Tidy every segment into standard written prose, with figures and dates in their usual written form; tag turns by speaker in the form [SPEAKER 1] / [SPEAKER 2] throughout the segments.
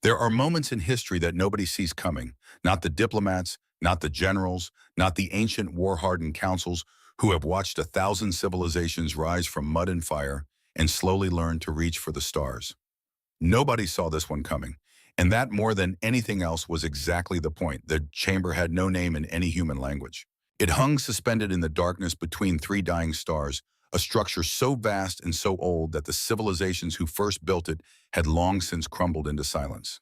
[SPEAKER 1] There are moments in history that nobody sees coming, not the diplomats, not the generals, not the ancient war-hardened councils who have watched 1,000 civilizations rise from mud and fire and slowly learn to reach for the stars. Nobody saw this one coming, and that more than anything else was exactly the point. The chamber had no name in any human language. It hung suspended in the darkness between three dying stars, a structure so vast and so old that the civilizations who first built it had long since crumbled into silence.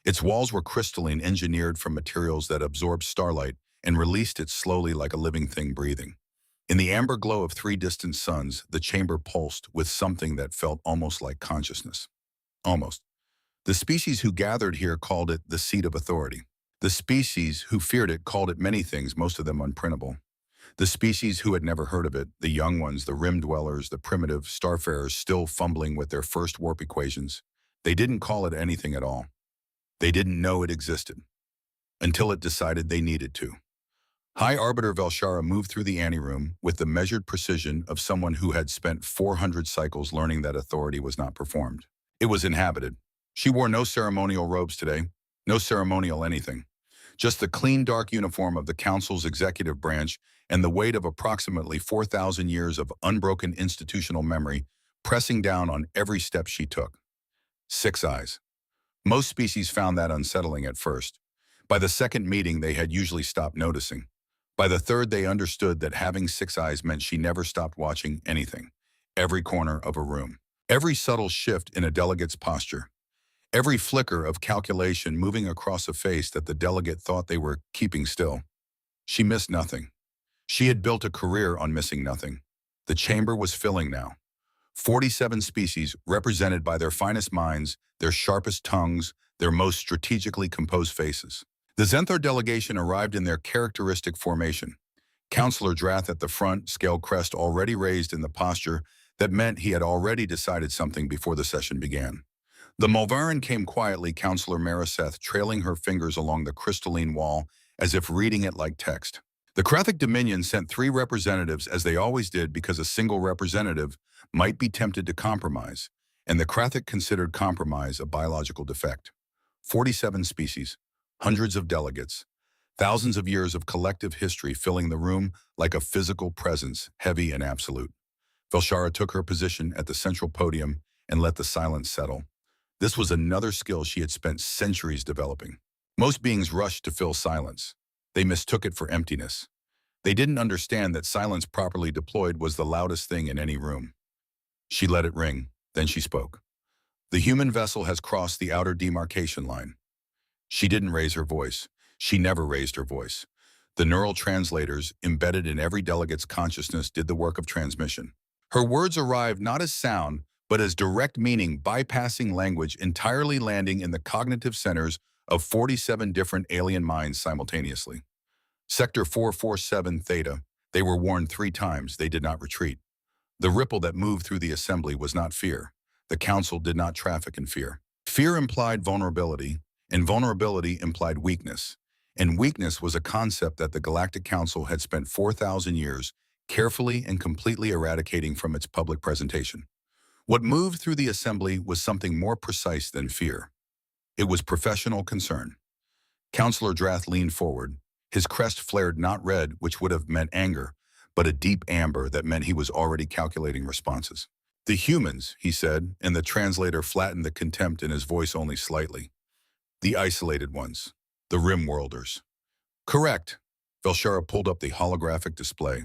[SPEAKER 1] Its walls were crystalline, engineered from materials that absorbed starlight and released it slowly like a living thing breathing. In the amber glow of three distant suns, the chamber pulsed with something that felt almost like consciousness. Almost. The species who gathered here called it the seat of authority. The species who feared it called it many things, most of them unprintable. The species who had never heard of it, the young ones, the rim dwellers, the primitive starfarers still fumbling with their first warp equations, they didn't call it anything at all. They didn't know it existed until it decided they needed to. High Arbiter Velshara moved through the anteroom with the measured precision of someone who had spent 400 cycles learning that authority was not performed. It was inhabited. She wore no ceremonial robes today, no ceremonial anything. Just the clean, dark uniform of the Council's executive branch and the weight of approximately 4,000 years of unbroken institutional memory pressing down on every step she took. 6 eyes. Most species found that unsettling at first. By the second meeting, they had usually stopped noticing. By the third, they understood that having 6 eyes meant she never stopped watching anything. Every corner of a room. Every subtle shift in a delegate's posture. Every flicker of calculation moving across a face that the delegate thought they were keeping still. She missed nothing. She had built a career on missing nothing. The chamber was filling now. 47 species represented by their finest minds, their sharpest tongues, their most strategically composed faces. The Zenthar delegation arrived in their characteristic formation. Counselor Drath at the front, scale crest already raised in the posture that meant he had already decided something before the session began. The Mulvaran came quietly, Counselor Mariseth trailing her fingers along the crystalline wall as if reading it like text. The Krathic Dominion sent 3 representatives as they always did because a single representative might be tempted to compromise, and the Krathic considered compromise a biological defect. 47 species, hundreds of delegates, thousands of years of collective history filling the room like a physical presence, heavy and absolute. Velshara took her position at the central podium and let the silence settle. This was another skill she had spent centuries developing. Most beings rushed to fill silence. They mistook it for emptiness. They didn't understand that silence properly deployed was the loudest thing in any room. She let it ring, then she spoke. The human vessel has crossed the outer demarcation line. She didn't raise her voice. She never raised her voice. The neural translators, embedded in every delegate's consciousness, did the work of transmission. Her words arrived not as sound, but as direct meaning, bypassing language, entirely landing in the cognitive centers of 47 different alien minds simultaneously. Sector 447 Theta, they were warned 3 times, they did not retreat. The ripple that moved through the assembly was not fear. The council did not traffic in fear. Fear implied vulnerability, and vulnerability implied weakness. And weakness was a concept that the Galactic Council had spent 4,000 years carefully and completely eradicating from its public presentation. What moved through the assembly was something more precise than fear. It was professional concern. Counselor Drath leaned forward. His crest flared not red, which would have meant anger, but a deep amber that meant he was already calculating responses. The humans, he said, and the translator flattened the contempt in his voice only slightly. The isolated ones. The rim-worlders. Correct. Velshara pulled up the holographic display.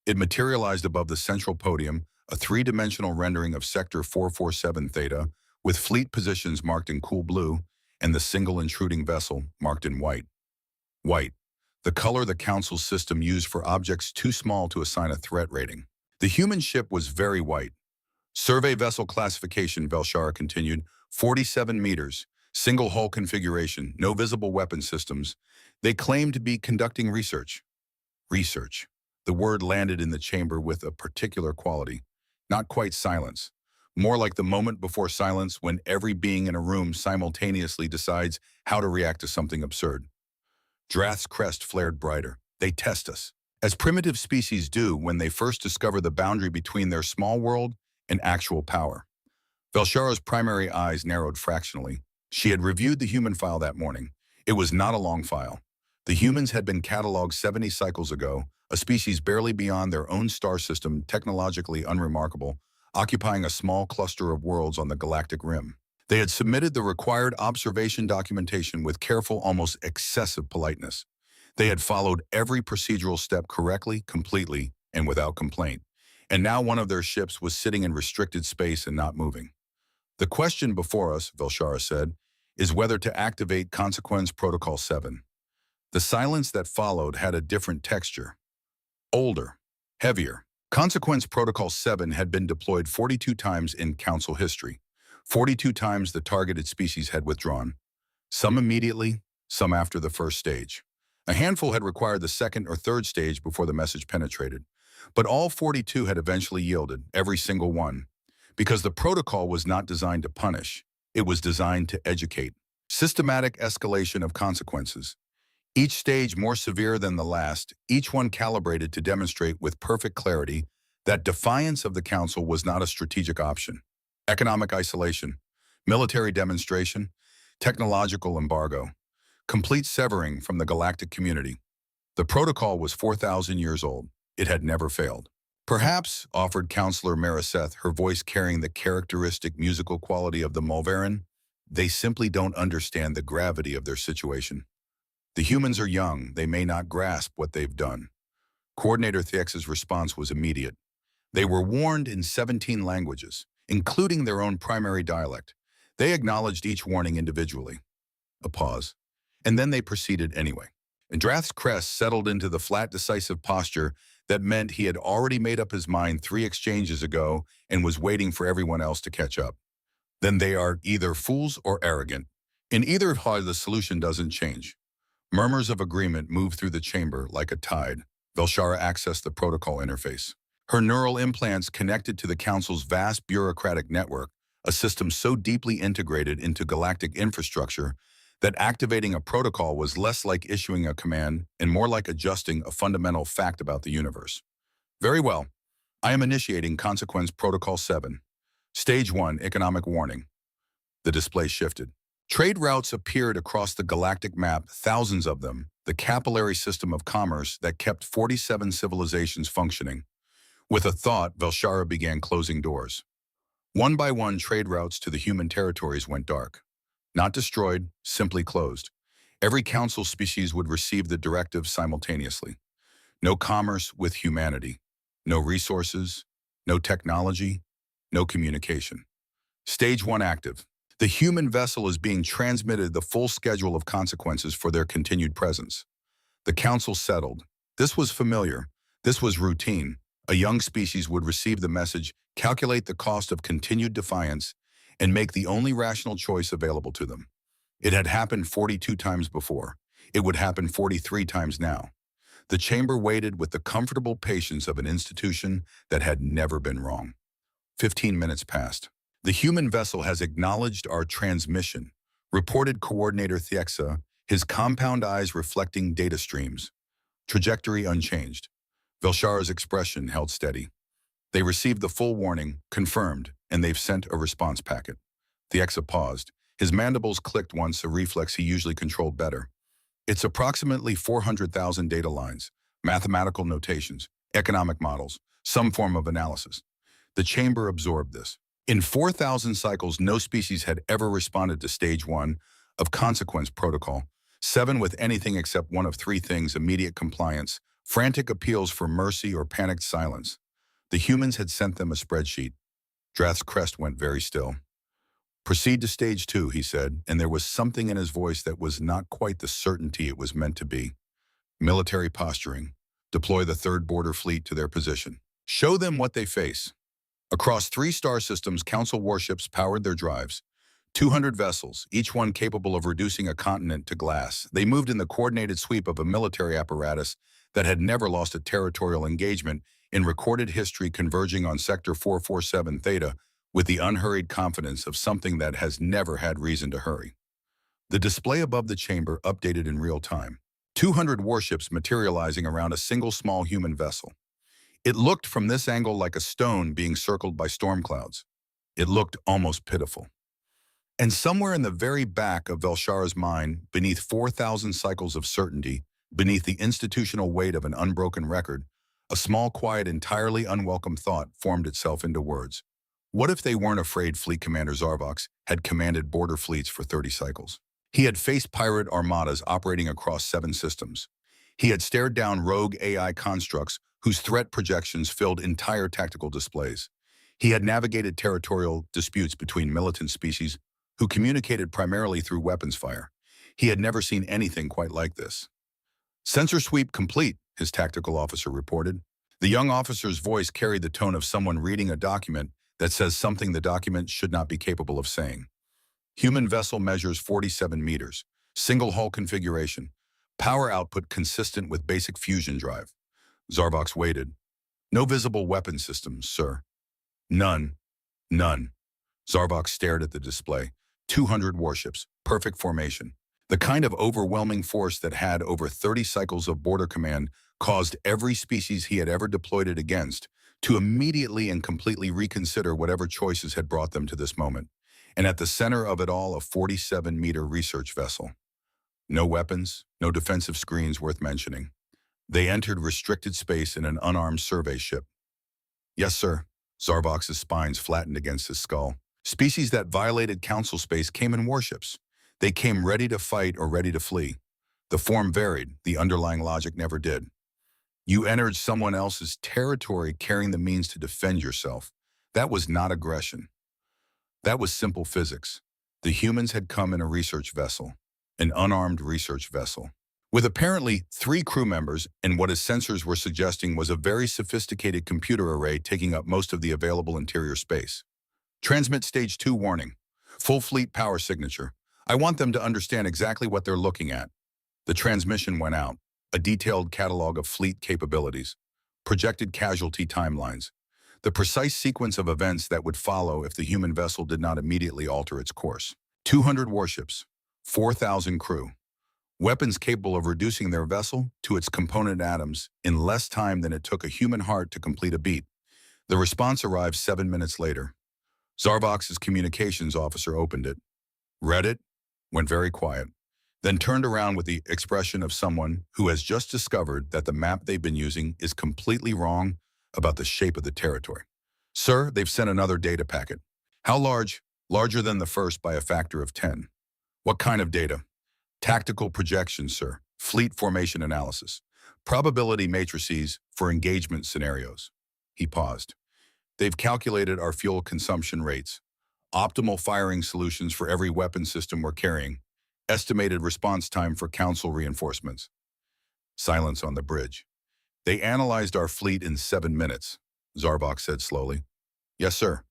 [SPEAKER 1] It materialized above the central podium, a 3-dimensional rendering of Sector 447 Theta, with fleet positions marked in cool blue, and the single intruding vessel marked in white. White, the color the Council's system used for objects too small to assign a threat rating. The human ship was very white. Survey vessel classification, Velshara continued, 47 meters, single hull configuration, no visible weapon systems. They claimed to be conducting research. Research. The word landed in the chamber with a particular quality. Not quite silence. More like the moment before silence when every being in a room simultaneously decides how to react to something absurd. Drath's crest flared brighter. They test us, as primitive species do when they first discover the boundary between their small world and actual power. Velshara's primary eyes narrowed fractionally. She had reviewed the human file that morning. It was not a long file. The humans had been cataloged 70 cycles ago, a species barely beyond their own star system, technologically unremarkable, occupying a small cluster of worlds on the galactic rim. They had submitted the required observation documentation with careful, almost excessive politeness. They had followed every procedural step correctly, completely, and without complaint. And now one of their ships was sitting in restricted space and not moving. The question before us, Velshara said, is whether to activate Consequence Protocol 7. The silence that followed had a different texture. Older, heavier. Consequence Protocol 7 had been deployed 42 times in Council history. 42 times the targeted species had withdrawn. Some immediately, some after the first stage. A handful had required the second or third stage before the message penetrated. But all 42 had eventually yielded, every single one. Because the protocol was not designed to punish, it was designed to educate. Systematic escalation of consequences. Each stage more severe than the last, each one calibrated to demonstrate with perfect clarity that defiance of the Council was not a strategic option. Economic isolation, military demonstration, technological embargo, complete severing from the galactic community. The protocol was 4,000 years old. It had never failed. Perhaps, offered Counselor Mariseth, her voice carrying the characteristic musical quality of the Mulverin, they simply don't understand the gravity of their situation. The humans are young, they may not grasp what they've done. Coordinator Thiex's response was immediate. They were warned in 17 languages, including their own primary dialect. They acknowledged each warning individually. A pause. And then they proceeded anyway. And Drath's crest settled into the flat, decisive posture that meant he had already made up his mind 3 exchanges ago and was waiting for everyone else to catch up. Then they are either fools or arrogant. In either case, the solution doesn't change. Murmurs of agreement moved through the chamber like a tide. Velshara accessed the protocol interface. Her neural implants connected to the Council's vast bureaucratic network, a system so deeply integrated into galactic infrastructure that activating a protocol was less like issuing a command and more like adjusting a fundamental fact about the universe. Very well. I am initiating Consequence Protocol 7. Stage 1, Economic Warning. The display shifted. Trade routes appeared across the galactic map, thousands of them, the capillary system of commerce that kept 47 civilizations functioning. With a thought, Velshara began closing doors. One by one, trade routes to the human territories went dark. Not destroyed, simply closed. Every council species would receive the directive simultaneously. No commerce with humanity. No resources. No technology. No communication. Stage 1 active. The human vessel is being transmitted the full schedule of consequences for their continued presence. The council settled. This was familiar. This was routine. A young species would receive the message, calculate the cost of continued defiance, and make the only rational choice available to them. It had happened 42 times before. It would happen 43 times now. The chamber waited with the comfortable patience of an institution that had never been wrong. 15 minutes passed. The human vessel has acknowledged our transmission, reported Coordinator Thiexa, his compound eyes reflecting data streams. Trajectory unchanged. Velshara's expression held steady. They received the full warning, confirmed, and they've sent a response packet. Thiexa paused. His mandibles clicked once, a reflex he usually controlled better. It's approximately 400,000 data lines, mathematical notations, economic models, some form of analysis. The chamber absorbed this. In 4,000 cycles, no species had ever responded to Stage 1 of Consequence Protocol, 7 with anything except one of 3 things: immediate compliance, frantic appeals for mercy, or panicked silence. The humans had sent them a spreadsheet. Drath's crest went very still. Proceed to Stage 2, he said, and there was something in his voice that was not quite the certainty it was meant to be. Military posturing. Deploy the 3rd Border Fleet to their position. Show them what they face. Across 3 star systems, Council warships powered their drives. 200 vessels, each one capable of reducing a continent to glass. They moved in the coordinated sweep of a military apparatus that had never lost a territorial engagement in recorded history, converging on Sector 447 Theta with the unhurried confidence of something that has never had reason to hurry. The display above the chamber updated in real time. 200 warships materializing around a single small human vessel. It looked from this angle like a stone being circled by storm clouds. It looked almost pitiful. And somewhere in the very back of Velshara's mind, beneath 4,000 cycles of certainty, beneath the institutional weight of an unbroken record, a small, quiet, entirely unwelcome thought formed itself into words. What if they weren't afraid Fleet Commander Zarvox had commanded border fleets for 30 cycles? He had faced pirate armadas operating across 7 systems. He had stared down rogue AI constructs whose threat projections filled entire tactical displays. He had navigated territorial disputes between militant species who communicated primarily through weapons fire. He had never seen anything quite like this. "Sensor sweep complete," his tactical officer reported. The young officer's voice carried the tone of someone reading a document that says something the document should not be capable of saying. "Human vessel measures 47 meters. Single hull configuration. Power output consistent with basic fusion drive." Zarvox waited. "No visible weapon systems, sir." "None. None." Zarvox stared at the display. 200 warships, perfect formation. The kind of overwhelming force that had, over 30 cycles of border command, caused every species he had ever deployed it against to immediately and completely reconsider whatever choices had brought them to this moment. And at the center of it all, a 47-meter research vessel. No weapons, no defensive screens worth mentioning. They entered restricted space in an unarmed survey ship. "Yes, sir." Zarvox's spines flattened against his skull. Species that violated council space came in warships. They came ready to fight or ready to flee. The form varied, the underlying logic never did. You entered someone else's territory carrying the means to defend yourself. That was not aggression. That was simple physics. The humans had come in a research vessel, an unarmed research vessel, with apparently 3 crew members and what his sensors were suggesting was a very sophisticated computer array taking up most of the available interior space. "Transmit stage 2 warning. Full fleet power signature. I want them to understand exactly what they're looking at." The transmission went out, a detailed catalog of fleet capabilities, projected casualty timelines, the precise sequence of events that would follow if the human vessel did not immediately alter its course. 200 warships, 4,000 crew, weapons capable of reducing their vessel to its component atoms in less time than it took a human heart to complete a beat. The response arrived 7 minutes later. Zarvox's communications officer opened it, read it, went very quiet, then turned around with the expression of someone who has just discovered that the map they've been using is completely wrong about the shape of the territory. "Sir, they've sent another data packet." "How large?" "Larger than the first by a factor of 10. "What kind of data?" "Tactical projections, sir. Fleet formation analysis. Probability matrices for engagement scenarios." He paused. "They've calculated our fuel consumption rates, optimal firing solutions for every weapon system we're carrying, estimated response time for council reinforcements." Silence on the bridge. "They analyzed our fleet in 7 minutes, Zarvox said slowly. "Yes, sir.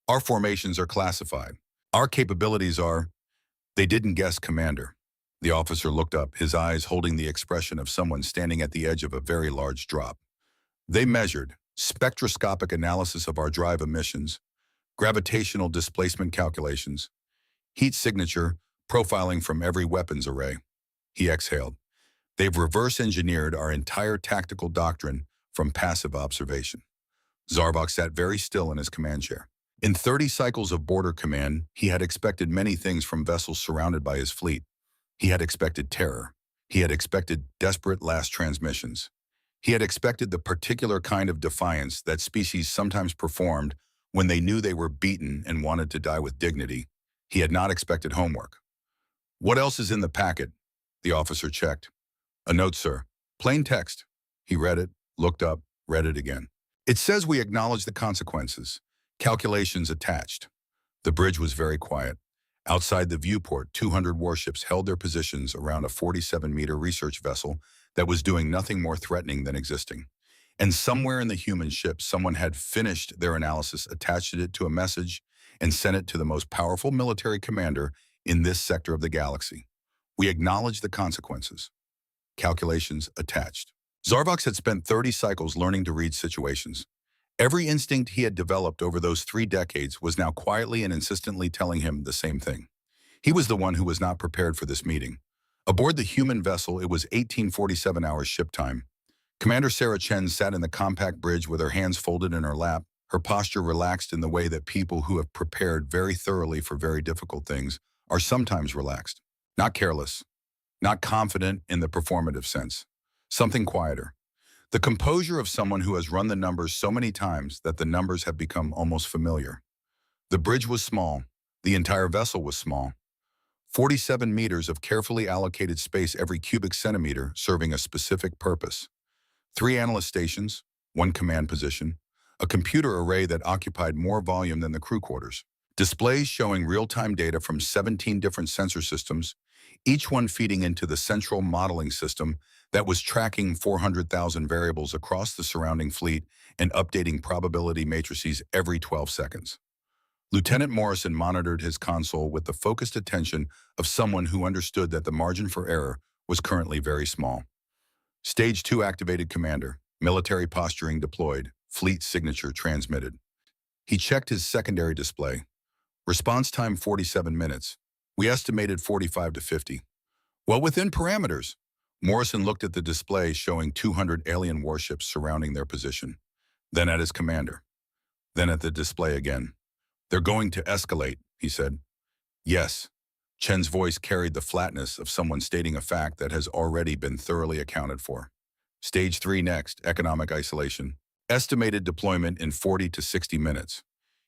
[SPEAKER 1] Our formations are classified. Our capabilities are—" "They didn't guess, Commander." The officer looked up, his eyes holding the expression of someone standing at the edge of a very large drop. "They measured spectroscopic analysis of our drive emissions, gravitational displacement calculations, heat signature, profiling from every weapons array." He exhaled. "They've reverse-engineered our entire tactical doctrine from passive observation." Zarvox sat very still in his command chair. In 30 cycles of border command, he had expected many things from vessels surrounded by his fleet. He had expected terror. He had expected desperate last transmissions. He had expected the particular kind of defiance that species sometimes performed when they knew they were beaten and wanted to die with dignity. He had not expected homework. "What else is in the packet?" The officer checked. "A note, sir. Plain text." He read it, looked up, read it again. "It says we acknowledge the consequences. Calculations attached." The bridge was very quiet. Outside the viewport, 200 warships held their positions around a 47-meter research vessel that was doing nothing more threatening than existing. And somewhere in the human ship, someone had finished their analysis, attached it to a message, and sent it to the most powerful military commander in this sector of the galaxy. "We acknowledge the consequences. Calculations attached." Zarvox had spent 30 cycles learning to read situations. Every instinct he had developed over those 3 decades was now quietly and insistently telling him the same thing. He was the one who was not prepared for this meeting. Aboard the human vessel, it was 1847 hours ship time. Commander Sarah Chen sat in the compact bridge with her hands folded in her lap, her posture relaxed in the way that people who have prepared very thoroughly for very difficult things are sometimes relaxed. Not careless, not confident in the performative sense. Something quieter. The composure of someone who has run the numbers so many times that the numbers have become almost familiar. The bridge was small. The entire vessel was small. 47 meters of carefully allocated space every cubic centimeter serving a specific purpose. 3 analyst stations, 1 command position, a computer array that occupied more volume than the crew quarters. Displays showing real-time data from 17 different sensor systems, each one feeding into the central modeling system that was tracking 400,000 variables across the surrounding fleet and updating probability matrices every 12 seconds. Lieutenant Morrison monitored his console with the focused attention of someone who understood that the margin for error was currently very small. Stage 2 activated commander, military posturing deployed, fleet signature transmitted. He checked his secondary display. Response time 47 minutes. We estimated 45 to 50. Well, within parameters. Morrison looked at the display showing 200 alien warships surrounding their position. Then at his commander. Then at the display again. They're going to escalate, he said. Yes. Chen's voice carried the flatness of someone stating a fact that has already been thoroughly accounted for. Stage 3 next, economic isolation. Estimated deployment in 40 to 60 minutes.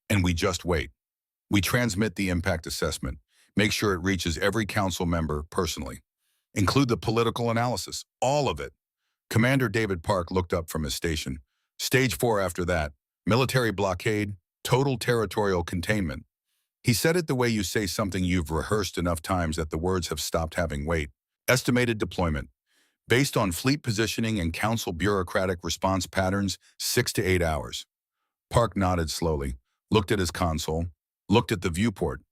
[SPEAKER 1] And we just wait. We transmit the impact assessment. Make sure it reaches every council member personally. Include the political analysis, all of it. Commander David Park looked up from his station. Stage 4 after that, military blockade, total territorial containment. He said it the way you say something you've rehearsed enough times that the words have stopped having weight. Estimated deployment. Based on fleet positioning and council bureaucratic response patterns, 6 to 8 hours. Park nodded slowly, looked at his console, looked at the viewport.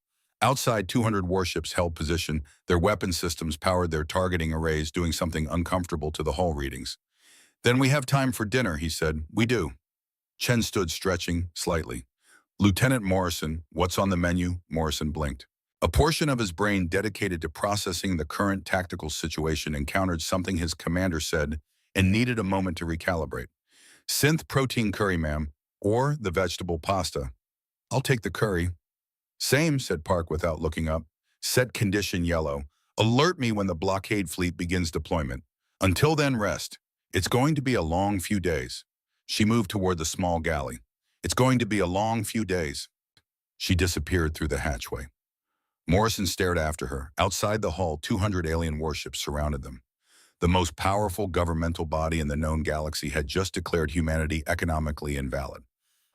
[SPEAKER 1] Outside, 200 warships held position. Their weapon systems powered their targeting arrays, doing something uncomfortable to the hull readings. Then we have time for dinner, he said. We do. Chen stood stretching slightly. Lieutenant Morrison, what's on the menu? Morrison blinked. A portion of his brain dedicated to processing the current tactical situation encountered something his commander said and needed a moment to recalibrate. Synth protein curry, ma'am, or the vegetable pasta. I'll take the curry. Same, said Park without looking up. Set condition yellow. Alert me when the blockade fleet begins deployment. Until then, rest. It's going to be a long few days. She moved toward the small galley. It's going to be a long few days. She disappeared through the hatchway. Morrison stared after her. Outside the hull, 200 alien warships surrounded them. The most powerful governmental body in the known galaxy had just declared humanity economically invalid.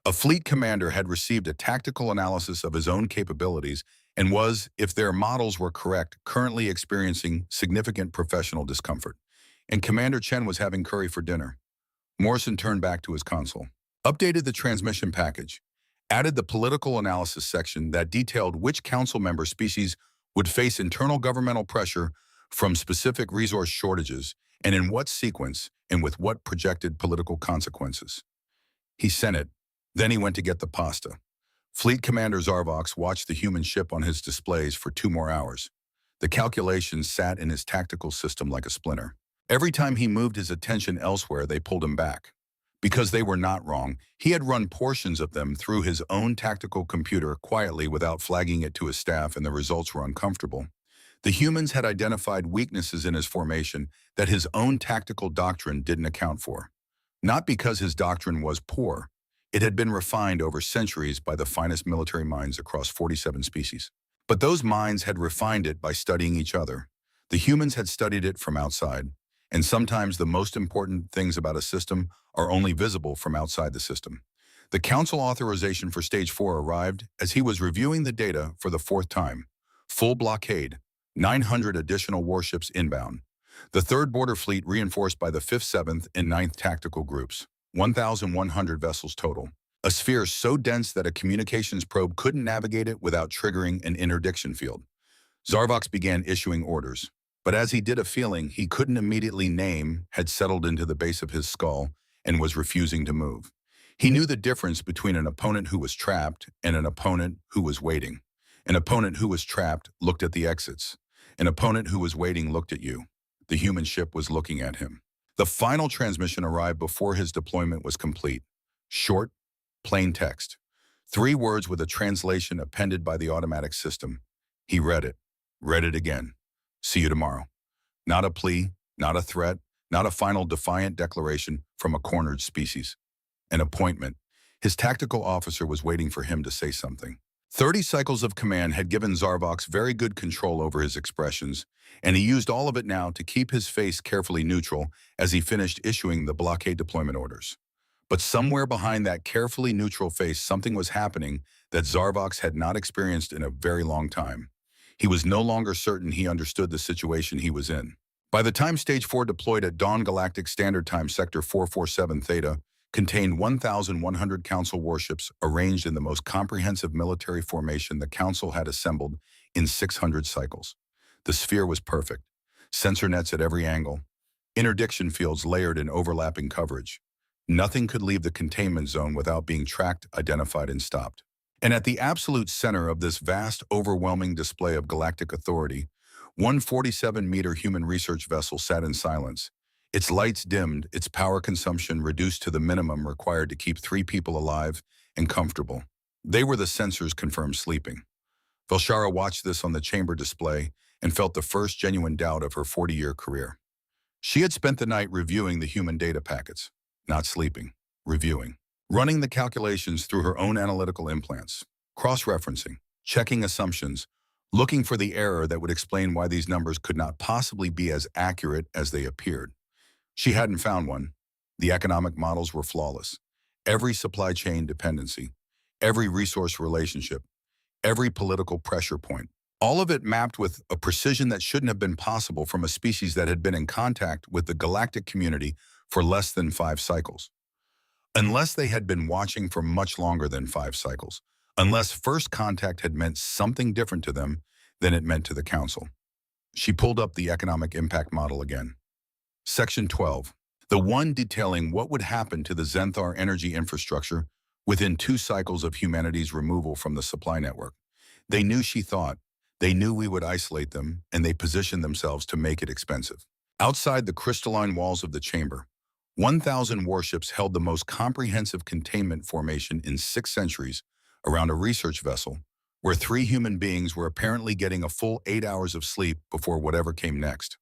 [SPEAKER 1] A fleet commander had received a tactical analysis of his own capabilities and was, if their models were correct, currently experiencing significant professional discomfort. And Commander Chen was having curry for dinner. Morrison turned back to his console. Updated the transmission package. Added the political analysis section that detailed which council member species would face internal governmental pressure from specific resource shortages and in what sequence and with what projected political consequences. He sent it. Then he went to get the pasta. Fleet Commander Zarvox watched the human ship on his displays for 2 more hours. The calculations sat in his tactical system like a splinter. Every time he moved his attention elsewhere, they pulled him back. Because they were not wrong, he had run portions of them through his own tactical computer quietly without flagging it to his staff, and the results were uncomfortable. The humans had identified weaknesses in his formation that his own tactical doctrine didn't account for. Not because his doctrine was poor. It had been refined over centuries by the finest military minds across 47 species. But those minds had refined it by studying each other. The humans had studied it from outside. And sometimes the most important things about a system are only visible from outside the system. The council authorization for Stage 4 arrived as he was reviewing the data for the 4th time. Full blockade, 900 additional warships inbound. The 3rd Border Fleet reinforced by the 5th, 7th, and 9th Tactical Groups. 1,100 vessels total. A sphere so dense that a communications probe couldn't navigate it without triggering an interdiction field. Zarvox began issuing orders. But as he did, a feeling he couldn't immediately name had settled into the base of his skull and was refusing to move. He knew the difference between an opponent who was trapped and an opponent who was waiting. An opponent who was trapped looked at the exits. An opponent who was waiting looked at you. The human ship was looking at him. The final transmission arrived before his deployment was complete. Short, Plain text. 3 words with a translation appended by the automatic system. He read it again. See you tomorrow. Not a plea, not a threat, not a final defiant declaration from a cornered species. An appointment. His tactical officer was waiting for him to say something. 30 cycles of command had given Zarvox very good control over his expressions, and he used all of it now to keep his face carefully neutral as he finished issuing the blockade deployment orders. But somewhere behind that carefully neutral face, something was happening that Zarvox had not experienced in a very long time. He was no longer certain he understood the situation he was in. By the time Stage 4 deployed at Dawn Galactic Standard Time Sector 447 Theta contained 1,100 Council warships arranged in the most comprehensive military formation the Council had assembled in 600 cycles. The sphere was perfect. Sensor nets at every angle. Interdiction fields layered in overlapping coverage. Nothing could leave the containment zone without being tracked, identified, and stopped. And at the absolute center of this vast, overwhelming display of galactic authority, one 47-meter human research vessel sat in silence. Its lights dimmed, its power consumption reduced to the minimum required to keep 3 people alive and comfortable. They were the sensors confirmed sleeping. Velshara watched this on the chamber display and felt the first genuine doubt of her 40-year career. She had spent the night reviewing the human data packets, not sleeping, reviewing, running the calculations through her own analytical implants, cross-referencing, checking assumptions, looking for the error that would explain why these numbers could not possibly be as accurate as they appeared. She hadn't found one. The economic models were flawless. Every supply chain dependency, every resource relationship, every political pressure point, all of it mapped with a precision that shouldn't have been possible from a species that had been in contact with the galactic community for less than 5 cycles. Unless they had been watching for much longer than 5 cycles. Unless first contact had meant something different to them than it meant to the Council. She pulled up the economic impact model again. Section 12, the one detailing what would happen to the Zenthar energy infrastructure within 2 cycles of humanity's removal from the supply network. They knew she thought. They knew we would isolate them, and they positioned themselves to make it expensive. Outside the crystalline walls of the chamber, 1,000 warships held the most comprehensive containment formation in 6 centuries around a research vessel where 3 human beings were apparently getting a full 8 hours of sleep before whatever came next.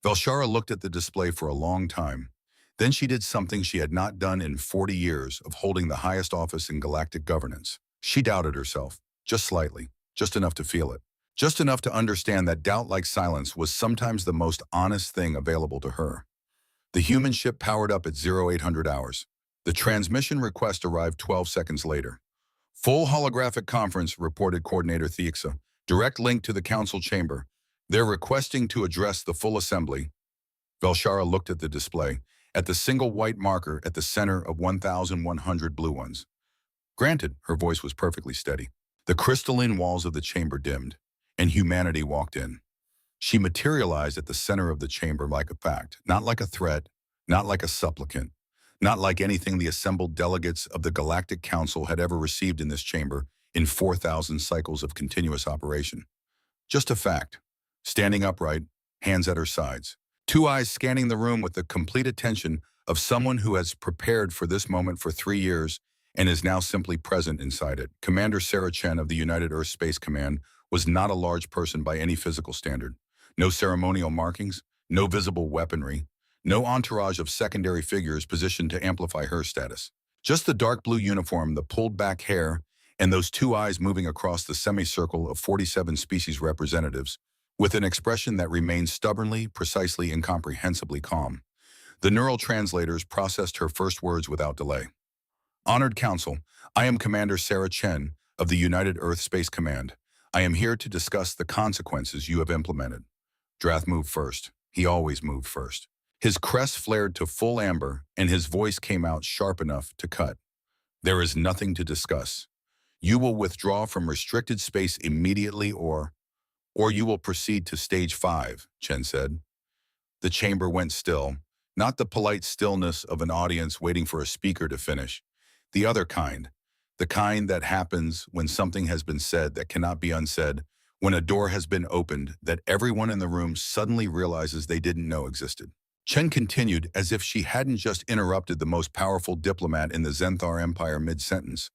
[SPEAKER 1] Velshara looked at the display for a long time. Then she did something she had not done in 40 years of holding the highest office in galactic governance. She doubted herself, just slightly, just enough to feel it. Just enough to understand that doubt, like silence, was sometimes the most honest thing available to her. The human ship powered up at 0800 hours. The transmission request arrived 12 seconds later. Full holographic conference, reported Coordinator Theixa. Direct link to the Council chamber. They're requesting to address the full assembly. Velshara looked at the display, at the single white marker at the center of 1,100 blue ones. Granted, her voice was perfectly steady. The crystalline walls of the chamber dimmed, and humanity walked in. She materialized at the center of the chamber like a fact, not like a threat, not like a supplicant, not like anything the assembled delegates of the Galactic Council had ever received in this chamber in 4,000 cycles of continuous operation. Just a fact, standing upright, hands at her sides, 2 eyes scanning the room with the complete attention of someone who has prepared for this moment for 3 years and is now simply present inside it. Commander Sarah Chen of the United Earth Space Command was not a large person by any physical standard. No ceremonial markings, no visible weaponry, no entourage of secondary figures positioned to amplify her status. Just the dark blue uniform, the pulled back hair, and those 2 eyes moving across the semicircle of 47 species representatives, with an expression that remained stubbornly, precisely, incomprehensibly calm. The neural translators processed her first words without delay. Honored Council, I am Commander Sarah Chen of the United Earth Space Command. I am here to discuss the consequences you have implemented. Drath moved first. He always moved first. His crest flared to full amber, and his voice came out sharp enough to cut. There is nothing to discuss. You will withdraw from restricted space immediately or you will proceed to Stage 5, Chen said. The chamber went still, not the polite stillness of an audience waiting for a speaker to finish. The other kind, the kind that happens when something has been said that cannot be unsaid, when a door has been opened that everyone in the room suddenly realizes they didn't know existed. Chen continued as if she hadn't just interrupted the most powerful diplomat in the Zenthar Empire mid-sentence.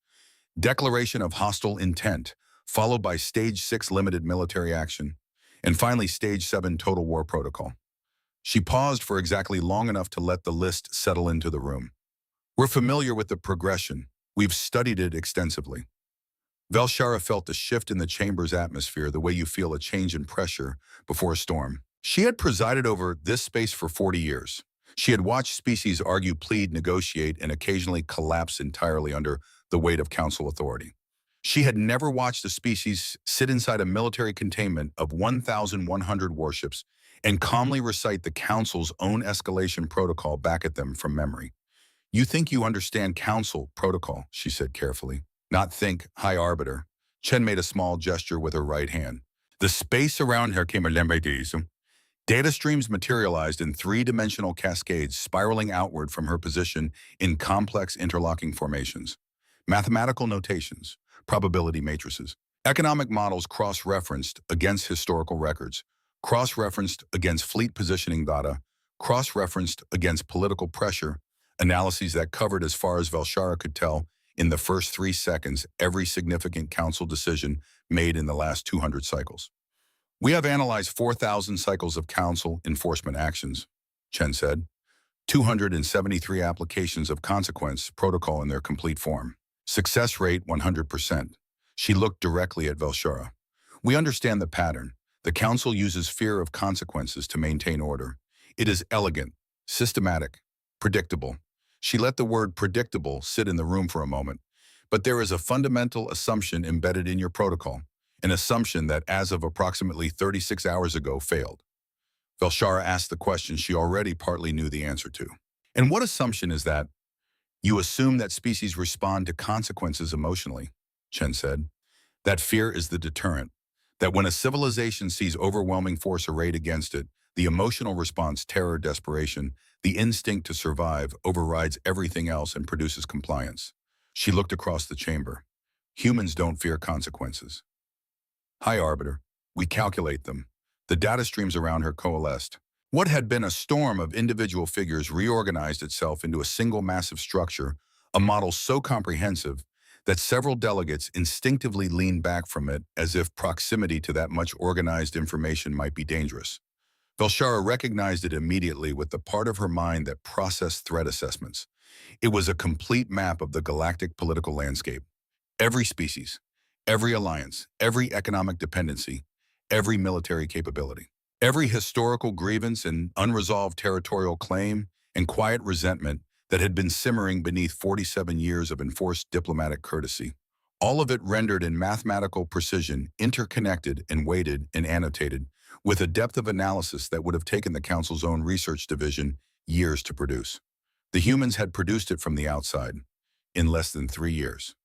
[SPEAKER 1] Declaration of hostile intent, followed by Stage 6 limited military action, and finally Stage 7 total war protocol. She paused for exactly long enough to let the list settle into the room. We're familiar with the progression. We've studied it extensively. Velshara felt the shift in the chamber's atmosphere the way you feel a change in pressure before a storm. She had presided over this space for 40 years. She had watched species argue, plead, negotiate, and occasionally collapse entirely under the weight of council authority. She had never watched a species sit inside a military containment of 1,100 warships and calmly recite the council's own escalation protocol back at them from memory. You think you understand council protocol, she said carefully. Not think, High Arbiter. Chen made a small gesture with her right hand. The space around her came a lembetism. Data streams materialized in three-dimensional cascades spiraling outward from her position in complex interlocking formations. Mathematical notations, probability matrices, economic models cross-referenced against historical records, cross-referenced against fleet positioning data, cross-referenced against political pressure, analyses that covered, as far as Velshara could tell, in the first 3 seconds, every significant council decision made in the last 200 cycles. We have analyzed 4,000 cycles of council enforcement actions, Chen said, 273 applications of consequence protocol in their complete form. Success rate 100%. She looked directly at Velshara. We understand the pattern. The council uses fear of consequences to maintain order. It is elegant, systematic, predictable. She let the word predictable sit in the room for a moment. But there is a fundamental assumption embedded in your protocol, an assumption that as of approximately 36 hours ago failed. Velshara asked the question she already partly knew the answer to. And what assumption is that? You assume that species respond to consequences emotionally, Chen said. That fear is the deterrent. That when a civilization sees overwhelming force arrayed against it, the emotional response, terror, desperation, the instinct to survive overrides everything else and produces compliance. She looked across the chamber. Humans don't fear consequences. High Arbiter, we calculate them. The data streams around her coalesced. What had been a storm of individual figures reorganized itself into a single massive structure, a model so comprehensive that several delegates instinctively leaned back from it as if proximity to that much organized information might be dangerous. Velshara recognized it immediately with the part of her mind that processed threat assessments. It was a complete map of the galactic political landscape. Every species, every alliance, every economic dependency, every military capability, every historical grievance and unresolved territorial claim and quiet resentment that had been simmering beneath 47 years of enforced diplomatic courtesy. All of it rendered in mathematical precision, interconnected and weighted and annotated, with a depth of analysis that would have taken the Council's own research division years to produce. The humans had produced it from the outside, in less than 3 years.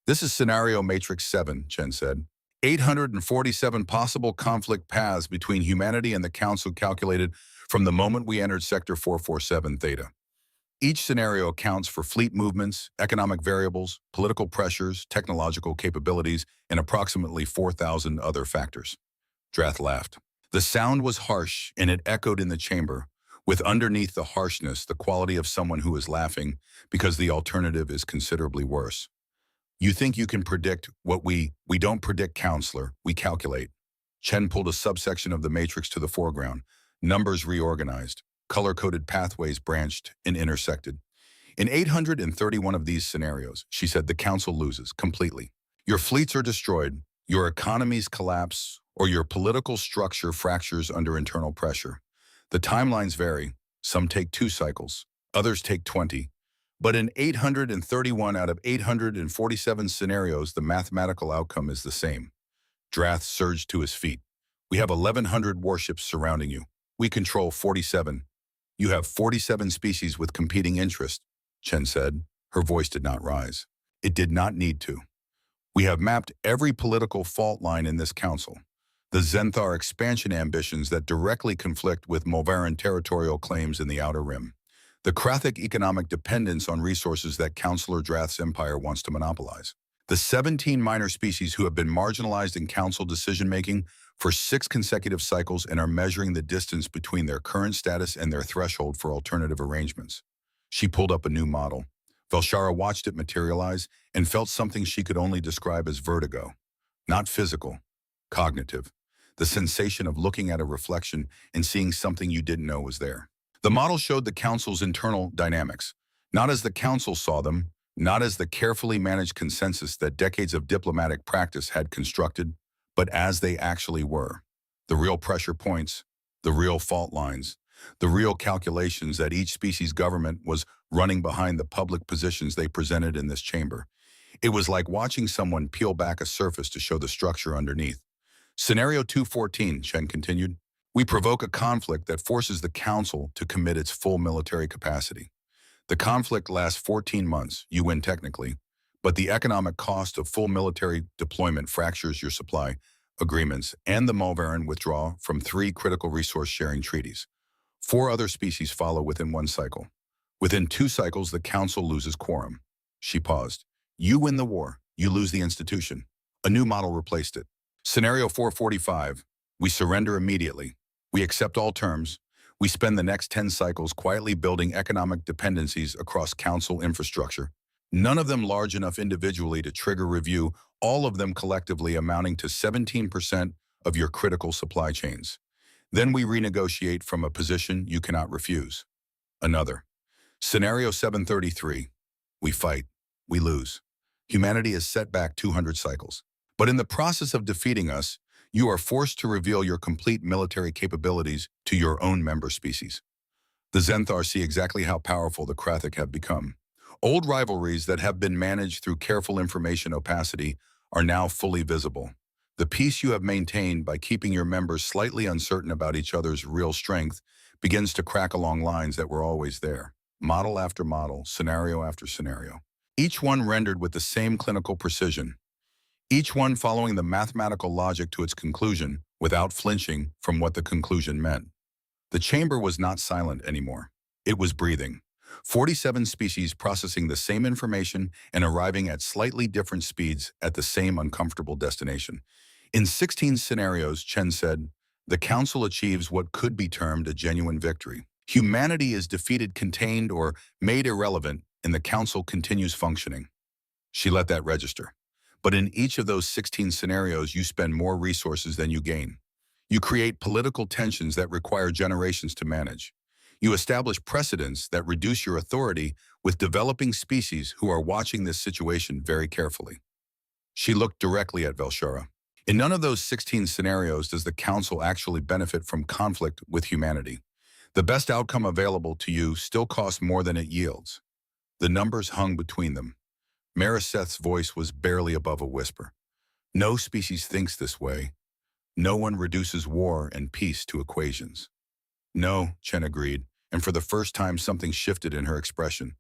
[SPEAKER 1] This is Scenario Matrix 7, Chen said. 847 possible conflict paths between humanity and the Council calculated from the moment we entered Sector 447 Theta. Each scenario accounts for fleet movements, economic variables, political pressures, technological capabilities, and approximately 4,000 other factors. Drath laughed. The sound was harsh, and it echoed in the chamber, with underneath the harshness the quality of someone who is laughing because the alternative is considerably worse. You think you can predict what we don't predict, counselor, we calculate. Chen pulled a subsection of the matrix to the foreground. Numbers reorganized, color-coded pathways branched and intersected. In 831 of these scenarios, she said, the Council loses completely. Your fleets are destroyed, your economies collapse, or your political structure fractures under internal pressure. The timelines vary. Some take 2 cycles, others take 20. But in 831 out of 847 scenarios, the mathematical outcome is the same. Drath surged to his feet. We have 1,100 warships surrounding you. We control 47. You have 47 species with competing interests, Chen said. Her voice did not rise. It did not need to. We have mapped every political fault line in this council. The Zenthar expansion ambitions that directly conflict with Mulvaran territorial claims in the Outer Rim. The Krathic economic dependence on resources that Councillor Drath's empire wants to monopolize. The 17 minor species who have been marginalized in council decision-making for 6 consecutive cycles and are measuring the distance between their current status and their threshold for alternative arrangements. She pulled up a new model. Velshara watched it materialize and felt something she could only describe as vertigo. Not physical, cognitive. The sensation of looking at a reflection and seeing something you didn't know was there. The model showed the council's internal dynamics, not as the council saw them, not as the carefully managed consensus that decades of diplomatic practice had constructed, but as they actually were. The real pressure points, the real fault lines, the real calculations that each species government was running behind the public positions they presented in this chamber. It was like watching someone peel back a surface to show the structure underneath. Scenario 214, Chen continued. We provoke a conflict that forces the council to commit its full military capacity. The conflict lasts 14 months, you win technically, but the economic cost of full military deployment fractures your supply agreements and the Mulverin withdraw from 3 critical resource sharing treaties. 4 other species follow within 1 cycle. Within 2 cycles, the council loses quorum. She paused. You win the war, you lose the institution. A new model replaced it. Scenario 445, we surrender immediately. We accept all terms. We spend the next 10 cycles quietly building economic dependencies across council infrastructure. None of them large enough individually to trigger review, all of them collectively amounting to 17% of your critical supply chains. Then we renegotiate from a position you cannot refuse. Another. Scenario 733, we fight, we lose. Humanity is set back 200 cycles. But in the process of defeating us, you are forced to reveal your complete military capabilities to your own member species. The Zenthar see exactly how powerful the Krathic have become. Old rivalries that have been managed through careful information opacity are now fully visible. The peace you have maintained by keeping your members slightly uncertain about each other's real strength begins to crack along lines that were always there. Model after model, scenario after scenario. Each one rendered with the same clinical precision. Each one following the mathematical logic to its conclusion without flinching from what the conclusion meant. The chamber was not silent anymore. It was breathing. 47 species processing the same information and arriving at slightly different speeds at the same uncomfortable destination. In 16 scenarios, Chen said, the council achieves what could be termed a genuine victory. Humanity is defeated, contained, or made irrelevant, and the council continues functioning. She let that register. But in each of those 16 scenarios, you spend more resources than you gain. You create political tensions that require generations to manage. You establish precedents that reduce your authority with developing species who are watching this situation very carefully. She looked directly at Velshara. In none of those 16 scenarios does the council actually benefit from conflict with humanity. The best outcome available to you still costs more than it yields. The numbers hung between them. Mariseth's voice was barely above a whisper. No species thinks this way. No one reduces war and peace to equations. No, Chen agreed, and for the first time something shifted in her expression.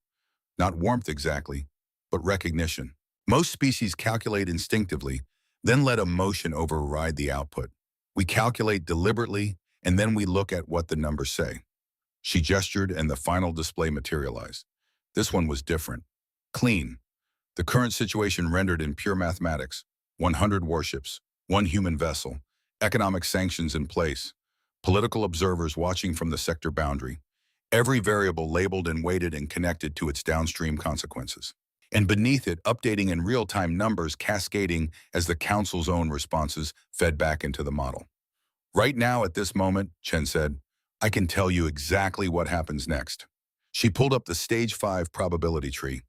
[SPEAKER 1] Not warmth exactly, but recognition. Most species calculate instinctively, then let emotion override the output. We calculate deliberately, and then we look at what the numbers say. She gestured, and the final display materialized. This one was different. Clean. The current situation rendered in pure mathematics. 100 warships, 1 human vessel, economic sanctions in place, political observers watching from the sector boundary, every variable labeled and weighted and connected to its downstream consequences. And beneath it, updating in real-time numbers cascading as the council's own responses fed back into the model. Right now, at this moment, Chen said, I can tell you exactly what happens next. She pulled up the Stage 5 probability tree.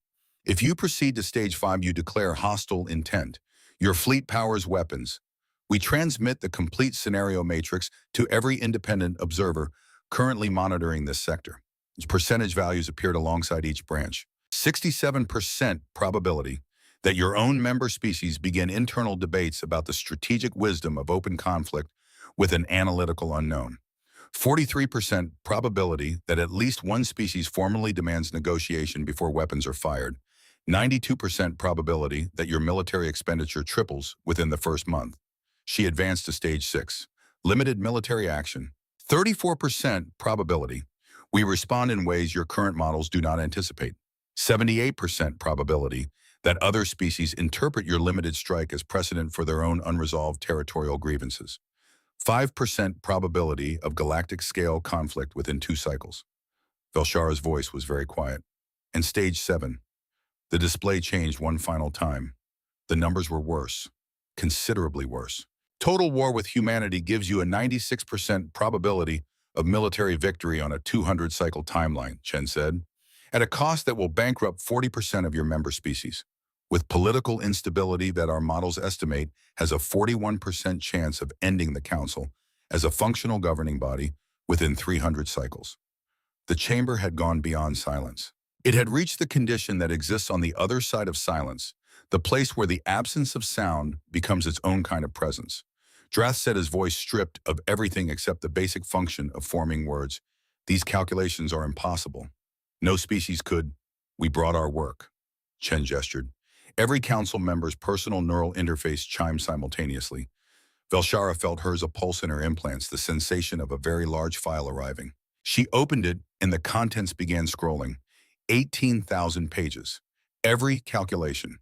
[SPEAKER 1] If you proceed to Stage 5, you declare hostile intent. Your fleet powers weapons. We transmit the complete scenario matrix to every independent observer currently monitoring this sector. Its percentage values appeared alongside each branch. 67% probability that your own member species begin internal debates about the strategic wisdom of open conflict with an analytical unknown. 43% probability that at least one species formally demands negotiation before weapons are fired. 92% probability that your military expenditure triples within the first month. She advanced to Stage 6. Limited military action. 34% probability. We respond in ways your current models do not anticipate. 78% probability that other species interpret your limited strike as precedent for their own unresolved territorial grievances. 5% probability of galactic-scale conflict within 2 cycles. Velshara's voice was very quiet. And stage 7. The display changed one final time. The numbers were worse, considerably worse. Total war with humanity gives you a 96% probability of military victory on a 200-cycle timeline, Chen said, at a cost that will bankrupt 40% of your member species. With political instability that our models estimate has a 41% chance of ending the Council as a functional governing body within 300 cycles. The chamber had gone beyond silence. It had reached the condition that exists on the other side of silence, the place where the absence of sound becomes its own kind of presence. Drath said, his voice stripped of everything except the basic function of forming words. These calculations are impossible. No species could. We brought our work. Chen gestured. Every council member's personal neural interface chimed simultaneously. Velshara felt hers, a pulse in her implants, the sensation of a very large file arriving. She opened it, and the contents began scrolling. 18,000 pages. Every calculation,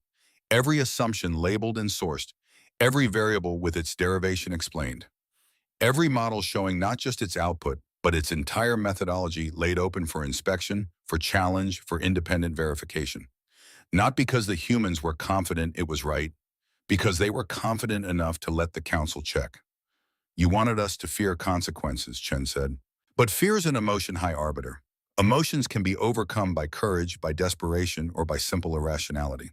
[SPEAKER 1] every assumption labeled and sourced, every variable with its derivation explained. Every model showing not just its output, but its entire methodology laid open for inspection, for challenge, for independent verification. Not because the humans were confident it was right, because they were confident enough to let the council check. You wanted us to fear consequences, Chen said. But fear is an emotion high arbiter. Emotions can be overcome by courage, by desperation, or by simple irrationality.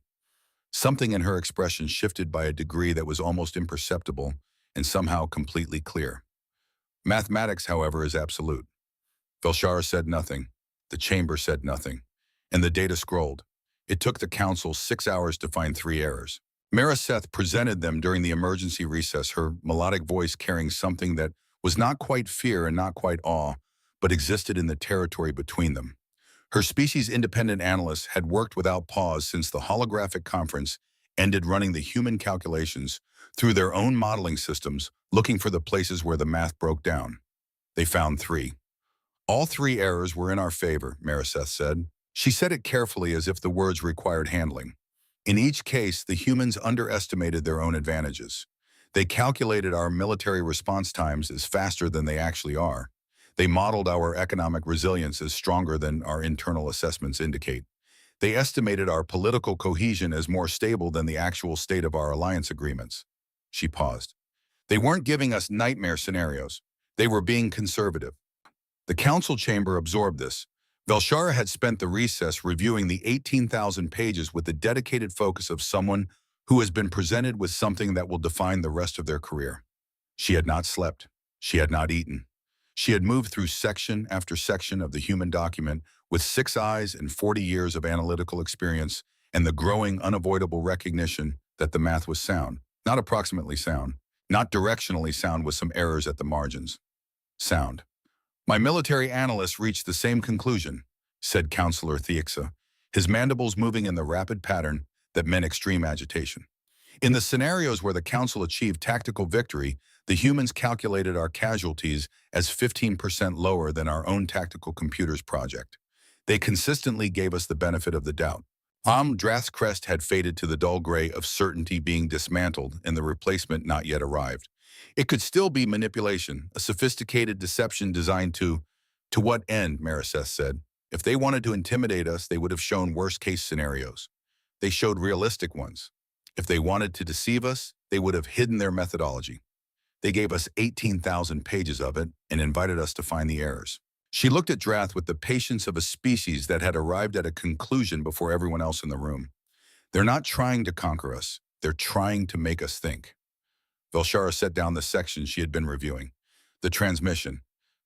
[SPEAKER 1] Something in her expression shifted by a degree that was almost imperceptible and somehow completely clear. Mathematics, however, is absolute. Velshara said nothing. The chamber said nothing. And the data scrolled. It took the council 6 hours to find 3 errors. Mariseth presented them during the emergency recess, her melodic voice carrying something that was not quite fear and not quite awe, but existed in the territory between them. Her species-independent analysts had worked without pause since the holographic conference ended, running the human calculations through their own modeling systems, looking for the places where the math broke down. They found 3. All 3 errors were in our favor, Mariseth said. She said it carefully, as if the words required handling. In each case, the humans underestimated their own advantages. They calculated our military response times as faster than they actually are. They modeled our economic resilience as stronger than our internal assessments indicate. They estimated our political cohesion as more stable than the actual state of our alliance agreements. She paused. They weren't giving us nightmare scenarios. They were being conservative. The council chamber absorbed this. Velshara had spent the recess reviewing the 18,000 pages with the dedicated focus of someone who has been presented with something that will define the rest of their career. She had not slept. She had not eaten. She had moved through section after section of the human document with 6 eyes and 40 years of analytical experience and the growing, unavoidable recognition that the math was sound, not approximately sound, not directionally sound with some errors at the margins. Sound. My military analysts reached the same conclusion, said Counselor Theixa, his mandibles moving in the rapid pattern that meant extreme agitation. In the scenarios where the Council achieved tactical victory, the humans calculated our casualties as 15% lower than our own tactical computers project. They consistently gave us the benefit of the doubt. Drath's crest had faded to the dull gray of certainty being dismantled and the replacement not yet arrived. It could still be manipulation, a sophisticated deception designed to what end, Mariseth said. If they wanted to intimidate us, they would have shown worst-case scenarios. They showed realistic ones. If they wanted to deceive us, they would have hidden their methodology. They gave us 18,000 pages of it and invited us to find the errors. She looked at Drath with the patience of a species that had arrived at a conclusion before everyone else in the room. They're not trying to conquer us. They're trying to make us think. Velshara set down the section she had been reviewing. The transmission,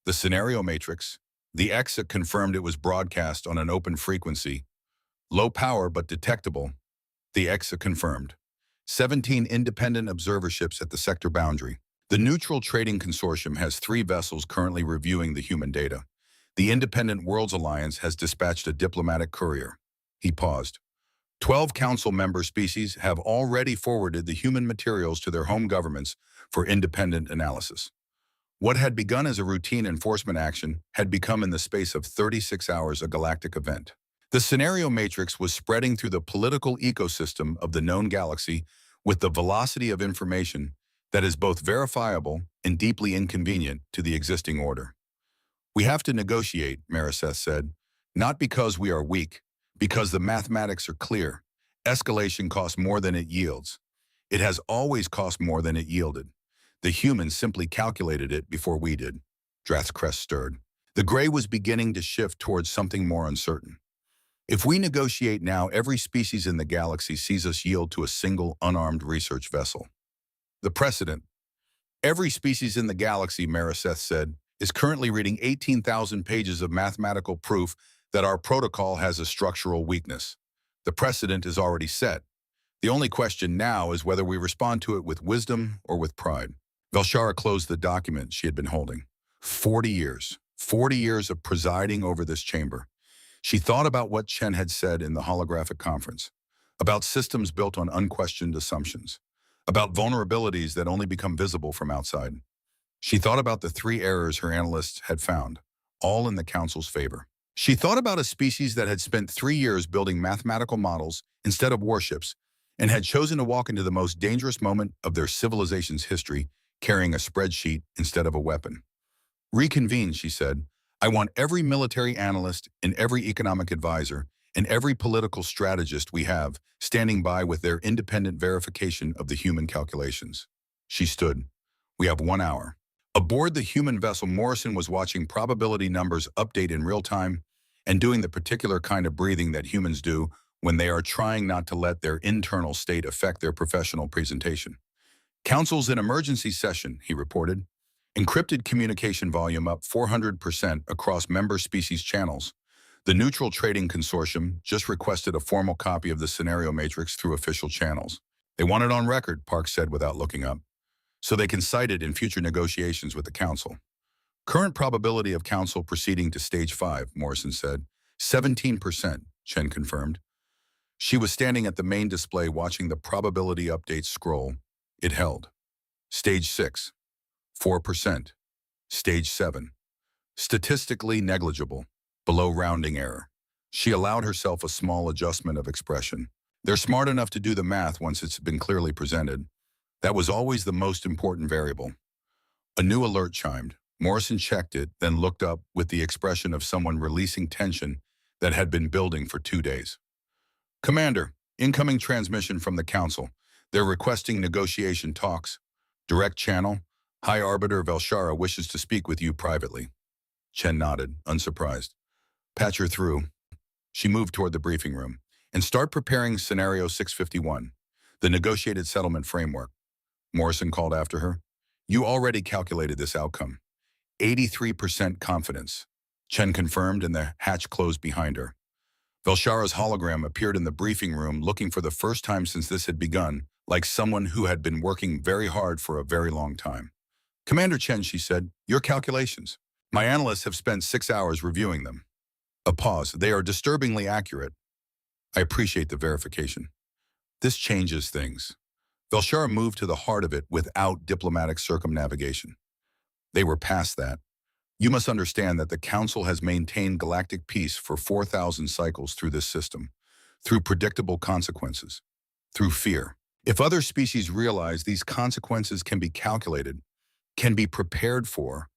[SPEAKER 1] the scenario matrix, the EXA confirmed it was broadcast on an open frequency. Low power but detectable. The EXA confirmed. 17 independent observerships at the sector boundary. The Neutral Trading Consortium has 3 vessels currently reviewing the human data. The Independent Worlds Alliance has dispatched a diplomatic courier. He paused. 12 council member species have already forwarded the human materials to their home governments for independent analysis. What had begun as a routine enforcement action had become in the space of 36 hours a galactic event. The scenario matrix was spreading through the political ecosystem of the known galaxy with the velocity of information that is both verifiable and deeply inconvenient to the existing order. We have to negotiate, Mariseth said, not because we are weak, because the mathematics are clear. Escalation costs more than it yields. It has always cost more than it yielded. The humans simply calculated it before we did. Drath's crest stirred. The gray was beginning to shift towards something more uncertain. If we negotiate now, every species in the galaxy sees us yield to a single unarmed research vessel. The precedent. Every species in the galaxy, Mariseth said, is currently reading 18,000 pages of mathematical proof that our protocol has a structural weakness. The precedent is already set. The only question now is whether we respond to it with wisdom or with pride. Velshara closed the document she had been holding. 40 years of presiding over this chamber. She thought about what Chen had said in the holographic conference, about systems built on unquestioned assumptions, about vulnerabilities that only become visible from outside. She thought about the 3 errors her analysts had found, all in the Council's favor. She thought about a species that had spent 3 years building mathematical models instead of warships and had chosen to walk into the most dangerous moment of their civilization's history, carrying a spreadsheet instead of a weapon. Reconvene, she said. I want every military analyst and every economic advisor and every political strategist we have standing by with their independent verification of the human calculations. She stood. We have 1 hour. Aboard the human vessel, Morrison was watching probability numbers update in real time and doing the particular kind of breathing that humans do when they are trying not to let their internal state affect their professional presentation. Council's in emergency session, he reported. Encrypted communication volume up 400% across member species channels. The Neutral Trading Consortium just requested a formal copy of the scenario matrix through official channels. They want it on record, Park said without looking up, so they can cite it in future negotiations with the Council. Current probability of Council proceeding to Stage 5, Morrison said. 17%, Chen confirmed. She was standing at the main display watching the probability updates scroll. It held. Stage 6, 4%. Stage 7, statistically negligible, below rounding error. She allowed herself a small adjustment of expression. They're smart enough to do the math once it's been clearly presented. That was always the most important variable. A new alert chimed. Morrison checked it, then looked up with the expression of someone releasing tension that had been building for 2 days. Commander, incoming transmission from the Council. They're requesting negotiation talks. Direct channel. High Arbiter Velshara wishes to speak with you privately. Chen nodded, unsurprised. Patch her through. She moved toward the briefing room. And start preparing Scenario 651, the negotiated settlement framework. Morrison called after her. You already calculated this outcome. 83% confidence. Chen confirmed and the hatch closed behind her. Velshara's hologram appeared in the briefing room looking for the first time since this had begun, like someone who had been working very hard for a very long time. Commander Chen, she said, your calculations. My analysts have spent 6 hours reviewing them. A pause. They are disturbingly accurate. I appreciate the verification. This changes things. Velshara moved to the heart of it without diplomatic circumnavigation. They were past that. You must understand that the Council has maintained galactic peace for 4,000 cycles through this system, through predictable consequences, through fear. If other species realize these consequences can be calculated, can be prepared for,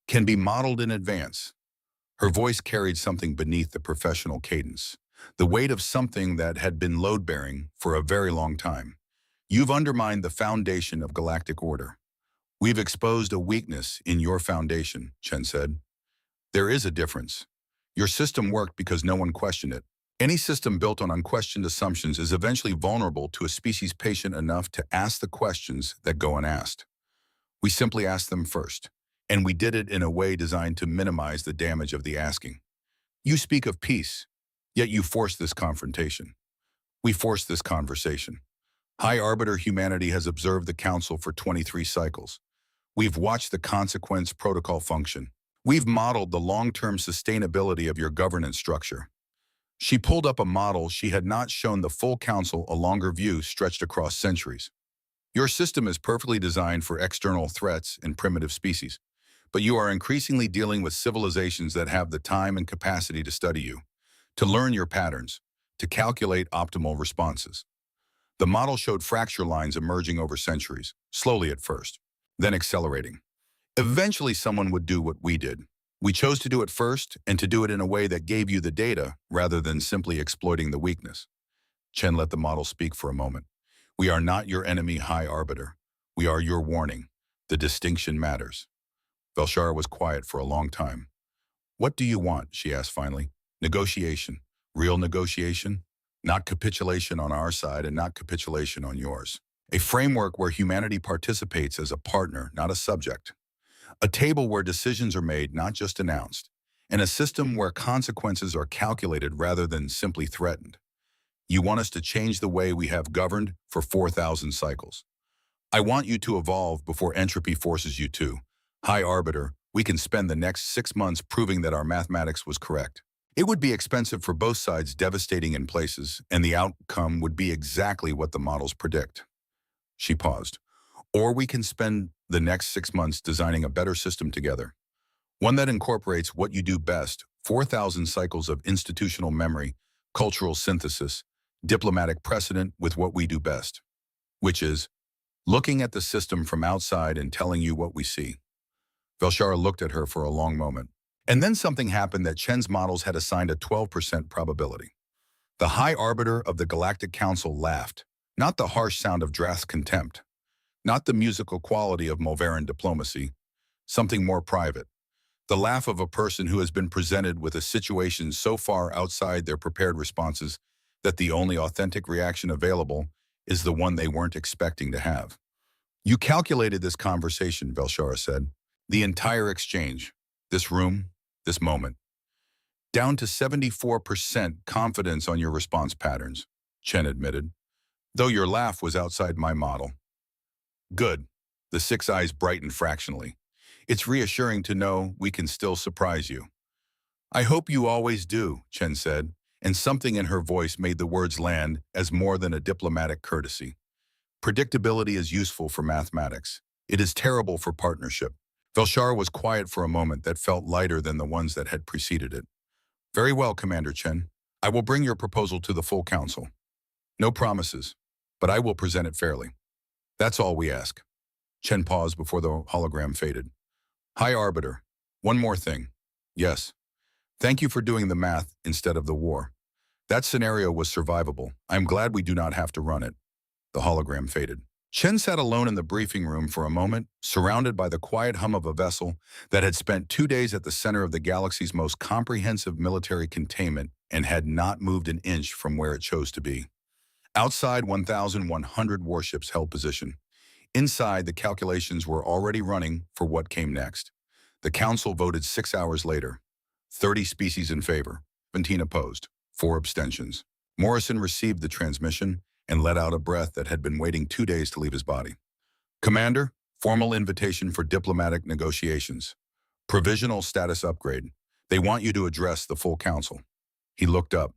[SPEAKER 1] can be modeled in advance. Her voice carried something beneath the professional cadence, the weight of something that had been load-bearing for a very long time. You've undermined the foundation of galactic order. We've exposed a weakness in your foundation, Chen said. There is a difference. Your system worked because no one questioned it. Any system built on unquestioned assumptions is eventually vulnerable to a species patient enough to ask the questions that go unasked. We simply asked them first, and we did it in a way designed to minimize the damage of the asking. You speak of peace, yet you force this confrontation. We forced this conversation. High Arbiter humanity has observed the Council for 23 cycles. We've watched the consequence protocol function. We've modeled the long-term sustainability of your governance structure. She pulled up a model she had not shown the full Council a longer view stretched across centuries. Your system is perfectly designed for external threats and primitive species, but you are increasingly dealing with civilizations that have the time and capacity to study you, to learn your patterns, to calculate optimal responses. The model showed fracture lines emerging over centuries, slowly at first, then accelerating. Eventually, someone would do what we did. We chose to do it first and to do it in a way that gave you the data rather than simply exploiting the weakness. Chen let the model speak for a moment. We are not your enemy, High Arbiter. We are your warning. The distinction matters. Velshara was quiet for a long time. What do you want? She asked finally. Negotiation. Real negotiation? Not capitulation on our side and not capitulation on yours. A framework where humanity participates as a partner, not a subject. A table where decisions are made, not just announced. And a system where consequences are calculated rather than simply threatened. You want us to change the way we have governed for 4,000 cycles. I want you to evolve before entropy forces you to. High Arbiter, we can spend the next 6 months proving that our mathematics was correct. It would be expensive for both sides, devastating in places, and the outcome would be exactly what the models predict. She paused. Or we can spend the next 6 months designing a better system together. One that incorporates what you do best, 4,000 cycles of institutional memory, cultural synthesis, diplomatic precedent with what we do best. Which is, looking at the system from outside and telling you what we see. Velshara looked at her for a long moment. And then something happened that Chen's models had assigned a 12% probability. The High Arbiter of the Galactic Council laughed, not the harsh sound of Drath's contempt, not the musical quality of Mulveran diplomacy, something more private. The laugh of a person who has been presented with a situation so far outside their prepared responses that the only authentic reaction available is the one they weren't expecting to have. You calculated this conversation, Velshara said. The entire exchange, this room, this moment. Down to 74% confidence on your response patterns, Chen admitted, though your laugh was outside my model. Good. The 6 eyes brightened fractionally. It's reassuring to know we can still surprise you. I hope you always do, Chen said, and something in her voice made the words land as more than a diplomatic courtesy. Predictability is useful for mathematics. It is terrible for partnership. Velshara was quiet for a moment that felt lighter than the ones that had preceded it. Very well, Commander Chen. I will bring your proposal to the full council. No promises, but I will present it fairly. That's all we ask. Chen paused before the hologram faded. High Arbiter, one more thing. Yes. Thank you for doing the math instead of the war. That scenario was survivable. I'm glad we do not have to run it. The hologram faded. Chen sat alone in the briefing room for a moment, surrounded by the quiet hum of a vessel that had spent 2 days at the center of the galaxy's most comprehensive military containment and had not moved an inch from where it chose to be. Outside, 1,100 warships held position. Inside, the calculations were already running for what came next. The Council voted 6 hours later. 30 species in favor, 17 opposed, 4 abstentions. Morrison received the transmission and let out a breath that had been waiting 2 days to leave his body. Commander, formal invitation for diplomatic negotiations. Provisional status upgrade. They want you to address the full council. He looked up.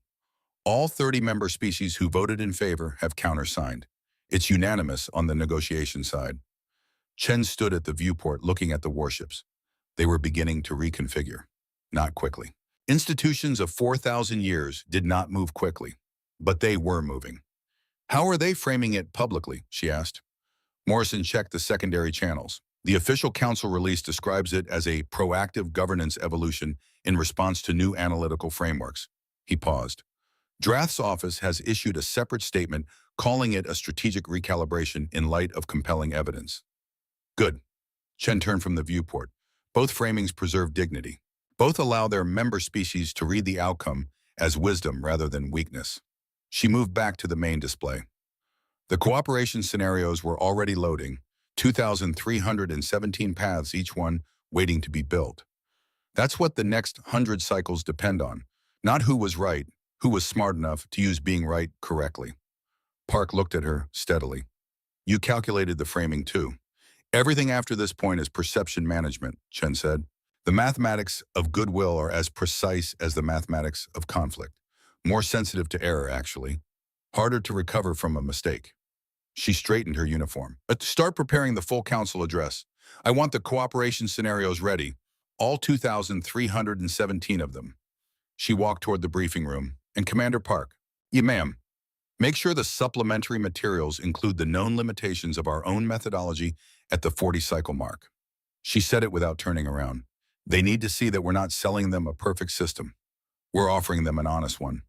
[SPEAKER 1] All 30 member species who voted in favor have countersigned. It's unanimous on the negotiation side. Chen stood at the viewport looking at the warships. They were beginning to reconfigure. Not quickly. Institutions of 4,000 years did not move quickly, but they were moving. How are they framing it publicly? She asked. Morrison checked the secondary channels. The official council release describes it as a proactive governance evolution in response to new analytical frameworks. He paused. Drath's office has issued a separate statement calling it a strategic recalibration in light of compelling evidence. Good. Chen turned from the viewport. Both framings preserve dignity. Both allow their member species to read the outcome as wisdom rather than weakness. She moved back to the main display. The cooperation scenarios were already loading, 2,317 paths each one waiting to be built. That's what the next 100 cycles depend on, not who was right, who was smart enough to use being right correctly. Park looked at her steadily. You calculated the framing too. Everything after this point is perception management, Chen said. The mathematics of goodwill are as precise as the mathematics of conflict. More sensitive to error, actually. Harder to recover from a mistake. She straightened her uniform. Start preparing the full council address. I want the cooperation scenarios ready. All 2,317 of them. She walked toward the briefing room. And Commander Park. Yeah, ma'am. Make sure the supplementary materials include the known limitations of our own methodology at the 40-cycle mark. She said it without turning around. They need to see that we're not selling them a perfect system. We're offering them an honest one.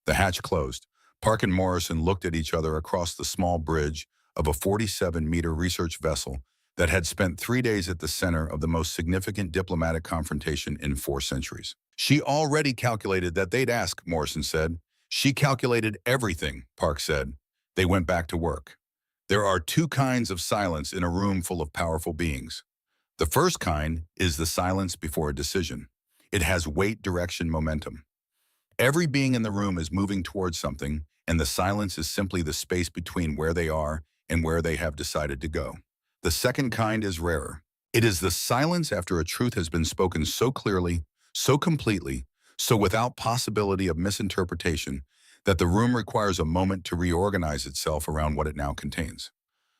[SPEAKER 1] The hatch closed. Park and Morrison looked at each other across the small bridge of a 47-meter research vessel that had spent 3 days at the center of the most significant diplomatic confrontation in 4 centuries. She already calculated that they'd ask, Morrison said. She calculated everything, Park said. They went back to work. There are 2 kinds of silence in a room full of powerful beings. The first kind is the silence before a decision. It has weight, direction, momentum. Every being in the room is moving towards something, and the silence is simply the space between where they are and where they have decided to go. The second kind is rarer. It is the silence after a truth has been spoken so clearly, so completely, so without possibility of misinterpretation, that the room requires a moment to reorganize itself around what it now contains.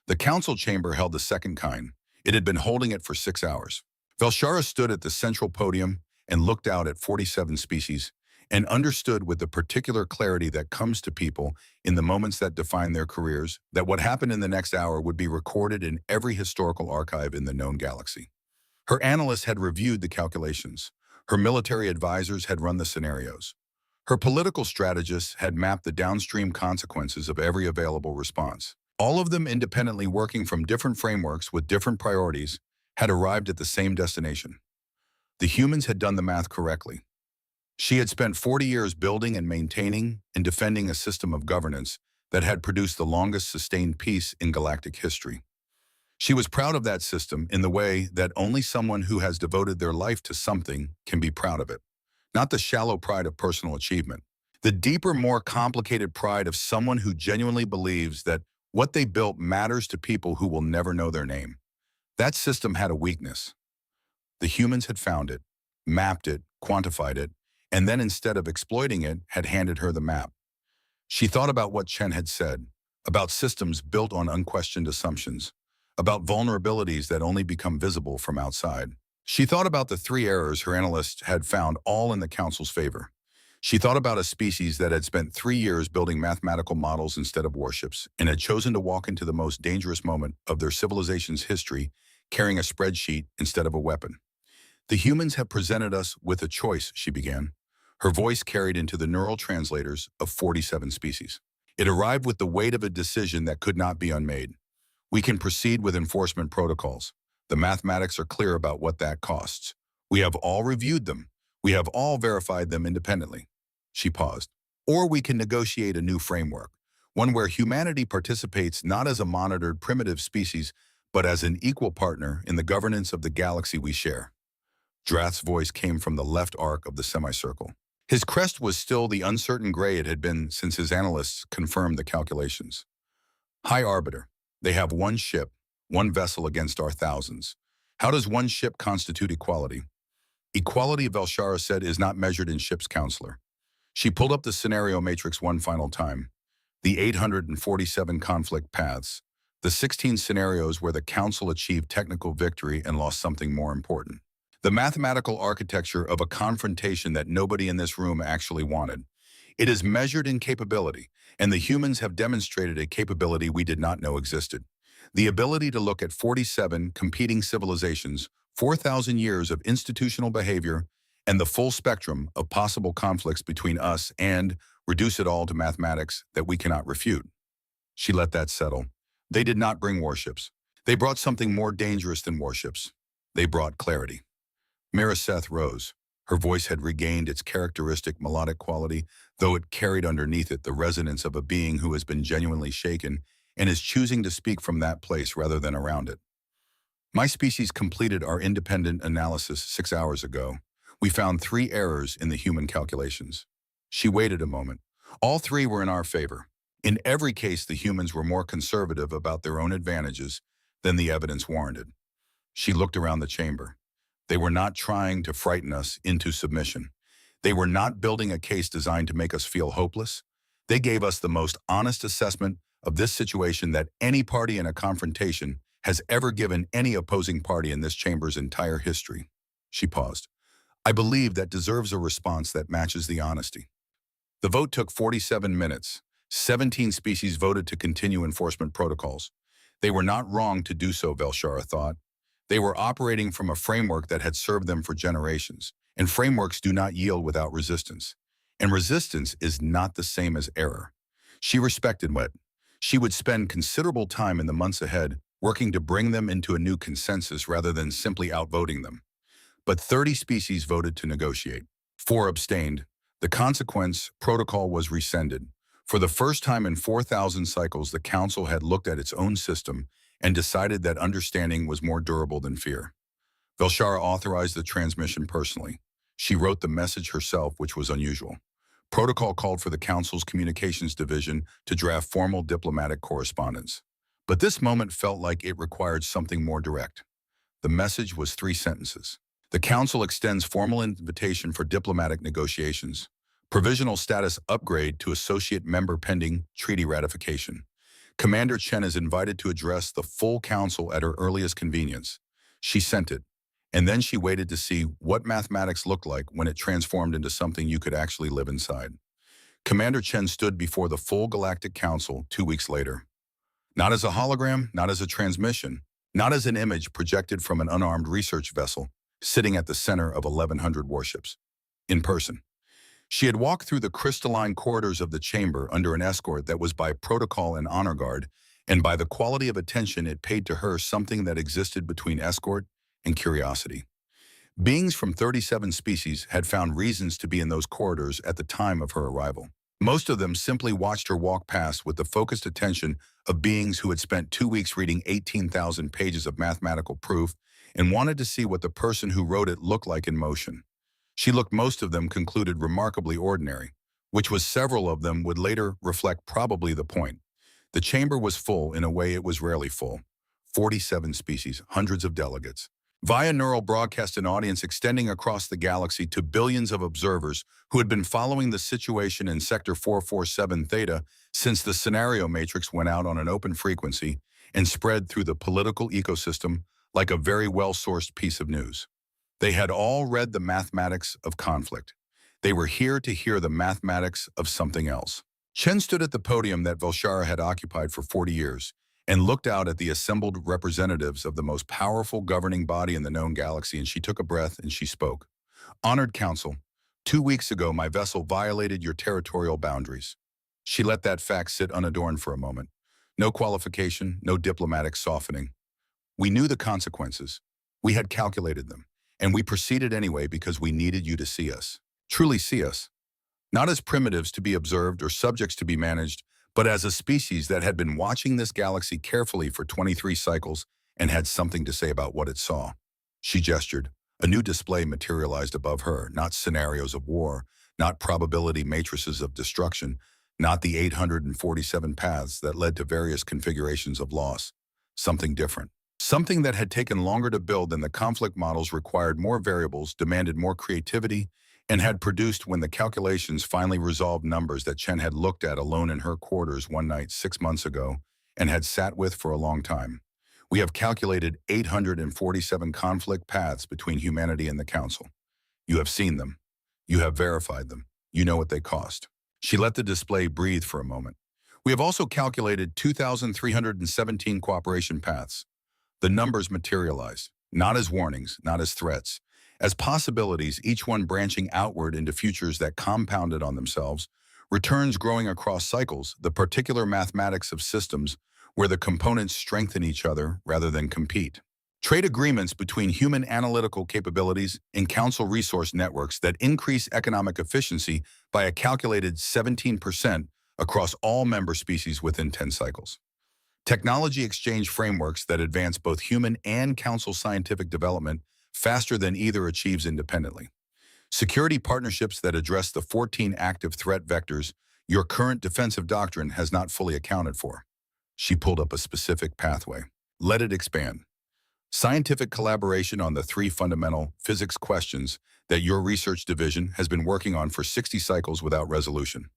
[SPEAKER 1] The council chamber held the second kind. It had been holding it for 6 hours. Velshara stood at the central podium and looked out at 47 species, and understood with the particular clarity that comes to people in the moments that define their careers, that what happened in the next hour would be recorded in every historical archive in the known galaxy. Her analysts had reviewed the calculations. Her military advisors had run the scenarios. Her political strategists had mapped the downstream consequences of every available response. All of them, independently working from different frameworks with different priorities, had arrived at the same destination. The humans had done the math correctly. She had spent 40 years building and maintaining and defending a system of governance that had produced the longest sustained peace in galactic history. She was proud of that system in the way that only someone who has devoted their life to something can be proud of it. Not the shallow pride of personal achievement. The deeper, more complicated pride of someone who genuinely believes that what they built matters to people who will never know their name. That system had a weakness. The humans had found it, mapped it, quantified it, and then instead of exploiting it, had handed her the map. She thought about what Chen had said, about systems built on unquestioned assumptions, about vulnerabilities that only become visible from outside. She thought about the 3 errors her analysts had found, all in the Council's favor. She thought about a species that had spent 3 years building mathematical models instead of warships, and had chosen to walk into the most dangerous moment of their civilization's history, carrying a spreadsheet instead of a weapon. The humans have presented us with a choice, she began. Her voice carried into the neural translators of 47 species. It arrived with the weight of a decision that could not be unmade. We can proceed with enforcement protocols. The mathematics are clear about what that costs. We have all reviewed them. We have all verified them independently. She paused. Or we can negotiate a new framework, one where humanity participates not as a monitored primitive species, but as an equal partner in the governance of the galaxy we share. Drath's voice came from the left arc of the semicircle. His crest was still the uncertain gray it had been since his analysts confirmed the calculations. High Arbiter, they have 1 ship, 1 vessel against our thousands. How does 1 ship constitute equality? Equality, Velshara said, is not measured in ships, counselor. She pulled up the scenario matrix one final time. The 847 conflict paths, the 16 scenarios where the Council achieved technical victory and lost something more important. The mathematical architecture of a confrontation that nobody in this room actually wanted. It is measured in capability, and the humans have demonstrated a capability we did not know existed. The ability to look at 47 competing civilizations, 4,000 years of institutional behavior, and the full spectrum of possible conflicts between us, and reduce it all to mathematics that we cannot refute. She let that settle. They did not bring warships. They brought something more dangerous than warships. They brought clarity. Mariseth rose. Her voice had regained its characteristic melodic quality, though it carried underneath it the resonance of a being who has been genuinely shaken and is choosing to speak from that place rather than around it. My species completed our independent analysis 6 hours ago. We found 3 errors in the human calculations. She waited a moment. All 3 were in our favor. In every case, the humans were more conservative about their own advantages than the evidence warranted. She looked around the chamber. They were not trying to frighten us into submission. They were not building a case designed to make us feel hopeless. They gave us the most honest assessment of this situation that any party in a confrontation has ever given any opposing party in this chamber's entire history. She paused. I believe that deserves a response that matches the honesty. The vote took 47 minutes. 17 species voted to continue enforcement protocols. They were not wrong to do so, Velshara thought. They were operating from a framework that had served them for generations, and frameworks do not yield without resistance. And resistance is not the same as error. She respected what she would spend considerable time in the months ahead working to bring them into a new consensus rather than simply outvoting them. But 30 species voted to negotiate. 4 abstained. The consequence, protocol was rescinded. For the first time in 4,000 cycles, the Council had looked at its own system and decided that understanding was more durable than fear. Velshara authorized the transmission personally. She wrote the message herself, which was unusual. Protocol called for the Council's communications division to draft formal diplomatic correspondence. But this moment felt like it required something more direct. The message was 3 sentences. The Council extends formal invitation for diplomatic negotiations. Provisional status upgrade to associate member pending treaty ratification. Commander Chen is invited to address the full Council at her earliest convenience. She sent it, and then she waited to see what mathematics looked like when it transformed into something you could actually live inside. Commander Chen stood before the full Galactic Council 2 weeks later. Not as a hologram, not as a transmission, not as an image projected from an unarmed research vessel sitting at the center of 1,100 warships. In person. She had walked through the crystalline corridors of the chamber under an escort that was by protocol and honor guard, and by the quality of attention it paid to her something that existed between escort and curiosity. Beings from 37 species had found reasons to be in those corridors at the time of her arrival. Most of them simply watched her walk past with the focused attention of beings who had spent 2 weeks reading 18,000 pages of mathematical proof and wanted to see what the person who wrote it looked like in motion. She looked most of them concluded remarkably ordinary, which was several of them would later reflect probably the point. The chamber was full in a way it was rarely full. 47 species, hundreds of delegates. Via neural broadcast, an audience extending across the galaxy to billions of observers who had been following the situation in Sector 447 Theta since the scenario matrix went out on an open frequency and spread through the political ecosystem like a very well-sourced piece of news. They had all read the mathematics of conflict. They were here to hear the mathematics of something else. Chen stood at the podium that Velshara had occupied for 40 years and looked out at the assembled representatives of the most powerful governing body in the known galaxy, and she took a breath and she spoke. Honored Council, 2 weeks ago my vessel violated your territorial boundaries. She let that fact sit unadorned for a moment. No qualification, no diplomatic softening. We knew the consequences. We had calculated them. And we proceeded anyway because we needed you to see us. Truly see us. Not as primitives to be observed or subjects to be managed, but as a species that had been watching this galaxy carefully for 23 cycles and had something to say about what it saw. She gestured. A new display materialized above her, not scenarios of war, not probability matrices of destruction, not the 847 paths that led to various configurations of loss. Something different. Something that had taken longer to build than the conflict models, required more variables, demanded more creativity, and had produced, when the calculations finally resolved, numbers that Chen had looked at alone in her quarters one night 6 months ago and had sat with for a long time. We have calculated 847 conflict paths between humanity and the Council. You have seen them. You have verified them. You know what they cost. She let the display breathe for a moment. We have also calculated 2,317 cooperation paths. The numbers materialized, not as warnings, not as threats, as possibilities, each one branching outward into futures that compounded on themselves, returns growing across cycles, the particular mathematics of systems where the components strengthen each other rather than compete. Trade agreements between human analytical capabilities and Council resource networks that increase economic efficiency by a calculated 17% across all member species within 10 cycles. Technology exchange frameworks that advance both human and Council scientific development faster than either achieves independently. Security partnerships that address the 14 active threat vectors your current defensive doctrine has not fully accounted for. She pulled up a specific pathway. Let it expand. Scientific collaboration on the 3 fundamental physics questions that your research division has been working on for 60 cycles without resolution.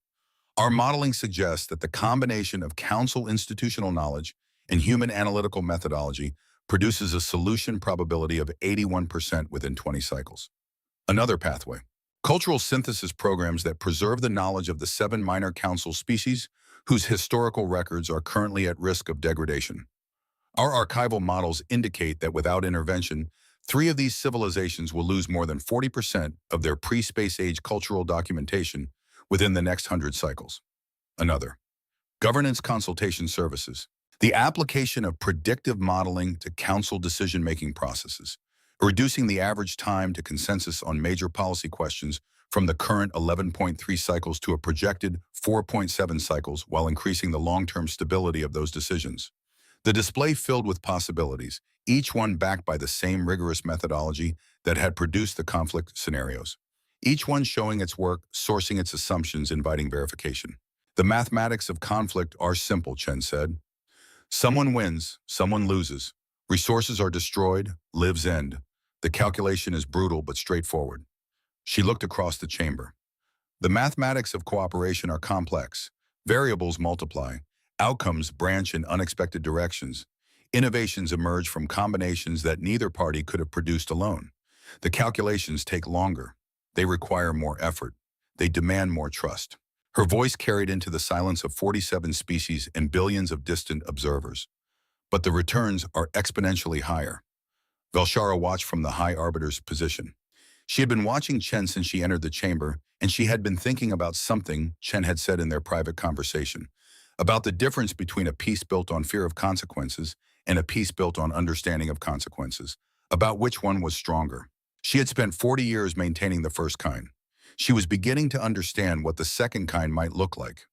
[SPEAKER 1] Our modeling suggests that the combination of Council institutional knowledge and human analytical methodology produces a solution probability of 81% within 20 cycles. Another pathway. Cultural synthesis programs that preserve the knowledge of the 7 minor Council species whose historical records are currently at risk of degradation. Our archival models indicate that without intervention, three of these civilizations will lose more than 40% of their pre-space age cultural documentation within the next 100 cycles. Another. Governance consultation services. The application of predictive modeling to council decision-making processes, reducing the average time to consensus on major policy questions from the current 11.3 cycles to a projected 4.7 cycles while increasing the long-term stability of those decisions. The display filled with possibilities, each one backed by the same rigorous methodology that had produced the conflict scenarios. Each one showing its work, sourcing its assumptions, inviting verification. The mathematics of conflict are simple, Chen said. Someone wins, someone loses. Resources are destroyed, lives end. The calculation is brutal but straightforward. She looked across the chamber. The mathematics of cooperation are complex. Variables multiply. Outcomes branch in unexpected directions. Innovations emerge from combinations that neither party could have produced alone. The calculations take longer. They require more effort. They demand more trust. Her voice carried into the silence of 47 species and billions of distant observers. But the returns are exponentially higher. Velshara watched from the High Arbiter's position. She had been watching Chen since she entered the chamber, and she had been thinking about something Chen had said in their private conversation, about the difference between a peace built on fear of consequences and a peace built on understanding of consequences, about which one was stronger. She had spent 40 years maintaining the first kind. She was beginning to understand what the second kind might look like.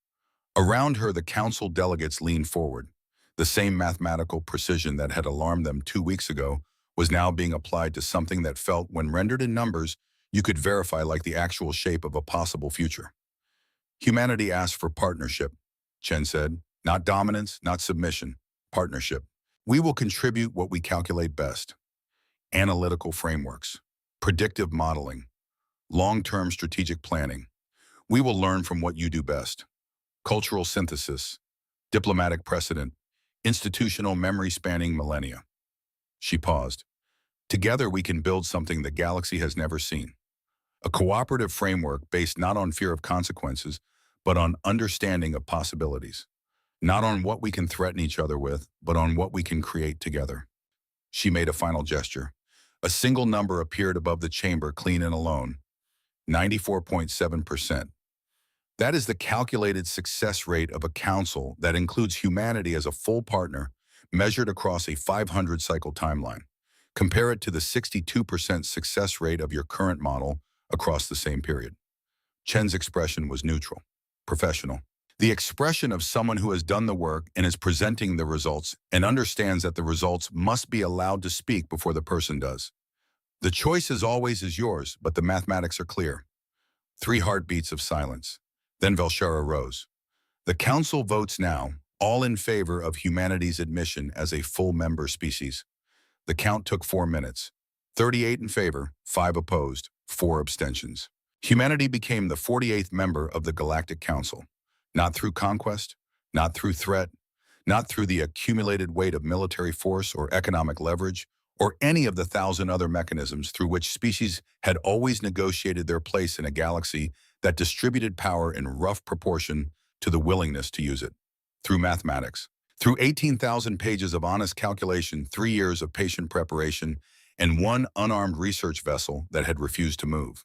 [SPEAKER 1] Around her, the council delegates leaned forward. The same mathematical precision that had alarmed them 2 weeks ago was now being applied to something that felt, when rendered in numbers, you could verify like the actual shape of a possible future. Humanity asked for partnership, Chen said. Not dominance, not submission, partnership. We will contribute what we calculate best. Analytical frameworks, predictive modeling, long-term strategic planning. We will learn from what you do best. Cultural synthesis, diplomatic precedent, institutional memory spanning millennia. She paused. Together we can build something the galaxy has never seen. A cooperative framework based not on fear of consequences, but on understanding of possibilities. Not on what we can threaten each other with, but on what we can create together. She made a final gesture. A single number appeared above the chamber, clean and alone. 94.7%. That is the calculated success rate of a council that includes humanity as a full partner, measured across a 500-cycle timeline. Compare it to the 62% success rate of your current model across the same period. Chen's expression was neutral, professional. The expression of someone who has done the work and is presenting the results and understands that the results must be allowed to speak before the person does. The choice as always is yours, but the mathematics are clear. 3 heartbeats of silence. Then Velshara rose. The council votes now, all in favor of humanity's admission as a full member species. The count took 4 minutes. 38 in favor, 5 opposed, 4 abstentions. Humanity became the 48th member of the Galactic Council. Not through conquest, not through threat, not through the accumulated weight of military force or economic leverage, or any of the 1,000 other mechanisms through which species had always negotiated their place in a galaxy that distributed power in rough proportion to the willingness to use it. Through mathematics. Through 18,000 pages of honest calculation, 3 years of patient preparation, and 1 unarmed research vessel that had refused to move.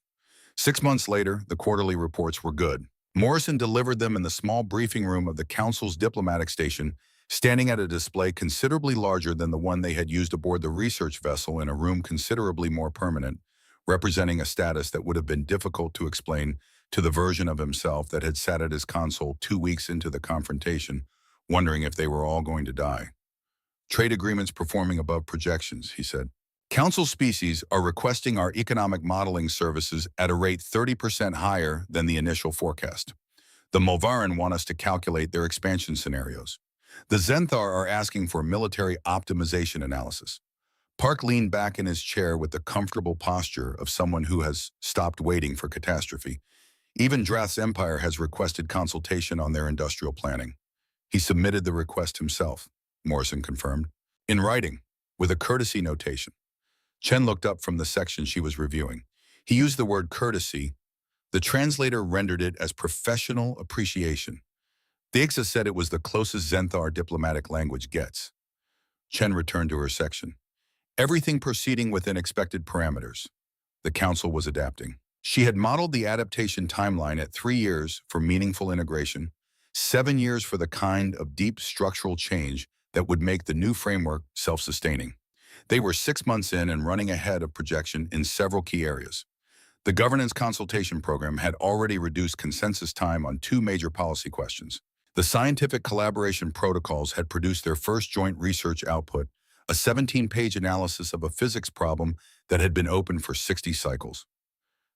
[SPEAKER 1] 6 months later, the quarterly reports were good. Morrison delivered them in the small briefing room of the Council's diplomatic station, standing at a display considerably larger than the one they had used aboard the research vessel, in a room considerably more permanent, representing a status that would have been difficult to explain to the version of himself that had sat at his console 2 weeks into the confrontation, wondering if they were all going to die. Trade agreements performing above projections, he said. Council species are requesting our economic modeling services at a rate 30% higher than the initial forecast. The Mulvaran want us to calculate their expansion scenarios. The Zenthar are asking for military optimization analysis. Park leaned back in his chair with the comfortable posture of someone who has stopped waiting for catastrophe. Even Drath's Empire has requested consultation on their industrial planning. He submitted the request himself, Morrison confirmed, in writing, with a courtesy notation. Chen looked up from the section she was reviewing. He used the word courtesy. The translator rendered it as professional appreciation. The Ixa said it was the closest Zenthar diplomatic language gets. Chen returned to her section. Everything proceeding within expected parameters. The council was adapting. She had modeled the adaptation timeline at 3 years for meaningful integration, 7 years for the kind of deep structural change that would make the new framework self-sustaining. They were 6 months in and running ahead of projection in several key areas. The governance consultation program had already reduced consensus time on 2 major policy questions. The scientific collaboration protocols had produced their first joint research output, a 17-page analysis of a physics problem that had been open for 60 cycles.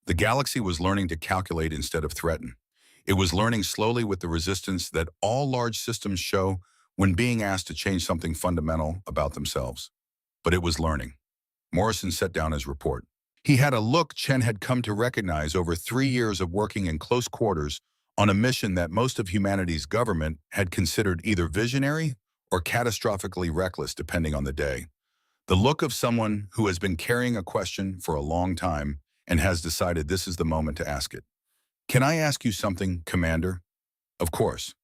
[SPEAKER 1] The galaxy was learning to calculate instead of threaten. It was learning slowly with the resistance that all large systems show when being asked to change something fundamental about themselves. But it was learning. Morrison set down his report. He had a look Chen had come to recognize over 3 years of working in close quarters on a mission that most of humanity's government had considered either visionary or catastrophically reckless depending on the day. The look of someone who has been carrying a question for a long time and has decided this is the moment to ask it. Can I ask you something, Commander? Of course.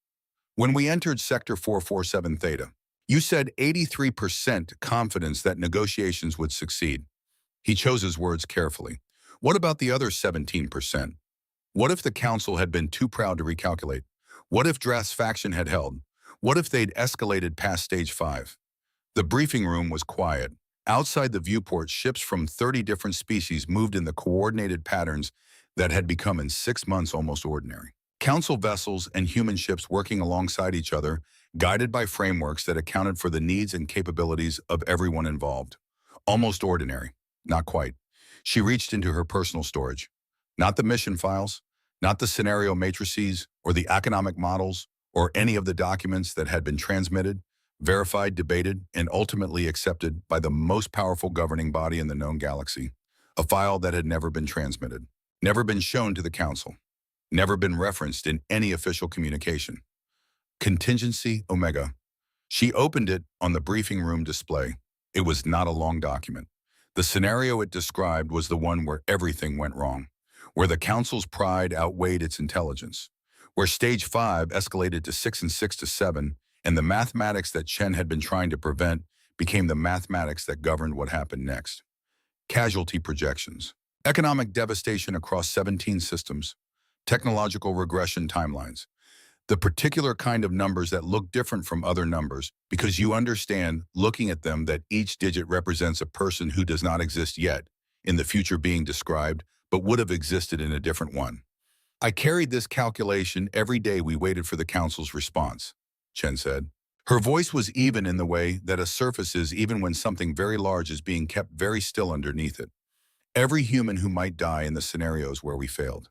[SPEAKER 1] When we entered Sector 447 Theta, you said 83% confidence that negotiations would succeed. He chose his words carefully. What about the other 17%? What if the Council had been too proud to recalculate? What if Drath's faction had held? What if they'd escalated past Stage 5? The briefing room was quiet. Outside the viewport, ships from 30 different species moved in the coordinated patterns that had become in 6 months almost ordinary. Council vessels and human ships working alongside each other, guided by frameworks that accounted for the needs and capabilities of everyone involved. Almost ordinary. Not quite. She reached into her personal storage. Not the mission files, not the scenario matrices or the economic models or any of the documents that had been transmitted, verified, debated, and ultimately accepted by the most powerful governing body in the known galaxy. A file that had never been transmitted, never been shown to the Council, never been referenced in any official communication. Contingency Omega. She opened it on the briefing room display. It was not a long document. The scenario it described was the one where everything went wrong, where the Council's pride outweighed its intelligence, where Stage 5 escalated to 6 and 6 to 7, and the mathematics that Chen had been trying to prevent became the mathematics that governed what happened next. Casualty projections, economic devastation across 17 systems, technological regression timelines, the particular kind of numbers that look different from other numbers because you understand, looking at them, that each digit represents a person who does not exist yet, in the future being described, but would have existed in a different one. I carried this calculation every day we waited for the Council's response, Chen said. Her voice was even in the way that a surface is even when something very large is being kept very still underneath it. Every human who might die in the scenarios where we failed.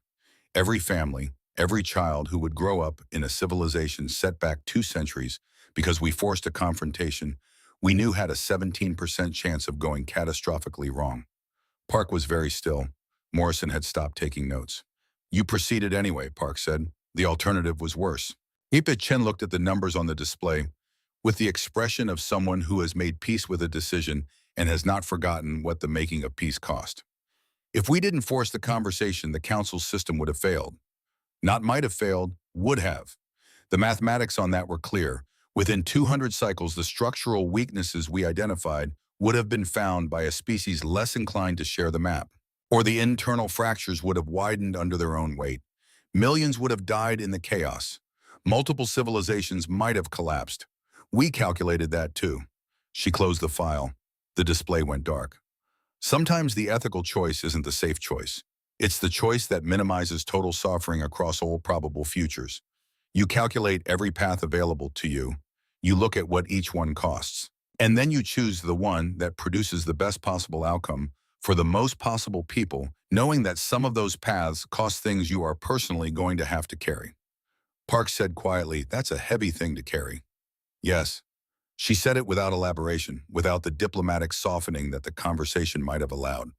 [SPEAKER 1] Every family, every child who would grow up in a civilization set back 2 centuries because we forced a confrontation we knew had a 17% chance of going catastrophically wrong. Park was very still. Morrison had stopped taking notes. You proceeded anyway, Park said. The alternative was worse. Chen looked at the numbers on the display with the expression of someone who has made peace with a decision and has not forgotten what the making of peace cost. If we didn't force the conversation, the Council's system would have failed. Not might have failed, would have. The mathematics on that were clear. Within 200 cycles, the structural weaknesses we identified would have been found by a species less inclined to share the map. Or the internal fractures would have widened under their own weight. Millions would have died in the chaos. Multiple civilizations might have collapsed. We calculated that too. She closed the file. The display went dark. Sometimes the ethical choice isn't the safe choice. It's the choice that minimizes total suffering across all probable futures. You calculate every path available to you. You look at what each one costs. And then you choose the one that produces the best possible outcome for the most possible people, knowing that some of those paths cost things you are personally going to have to carry. Park said quietly, that's a heavy thing to carry. Yes. She said it without elaboration, without the diplomatic softening that the conversation might have allowed.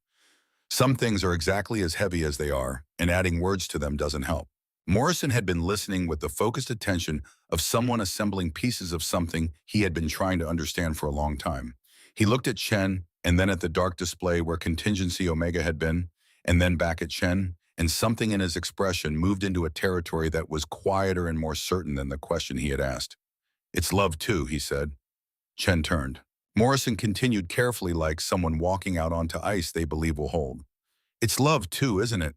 [SPEAKER 1] Some things are exactly as heavy as they are, and adding words to them doesn't help. Morrison had been listening with the focused attention of someone assembling pieces of something he had been trying to understand for a long time. He looked at Chen, and then at the dark display where Contingency Omega had been, and then back at Chen, and something in his expression moved into a territory that was quieter and more certain than the question he had asked. "It's love too," he said. Chen turned. Morrison continued carefully, like someone walking out onto ice they believe will hold. "It's love too, isn't it?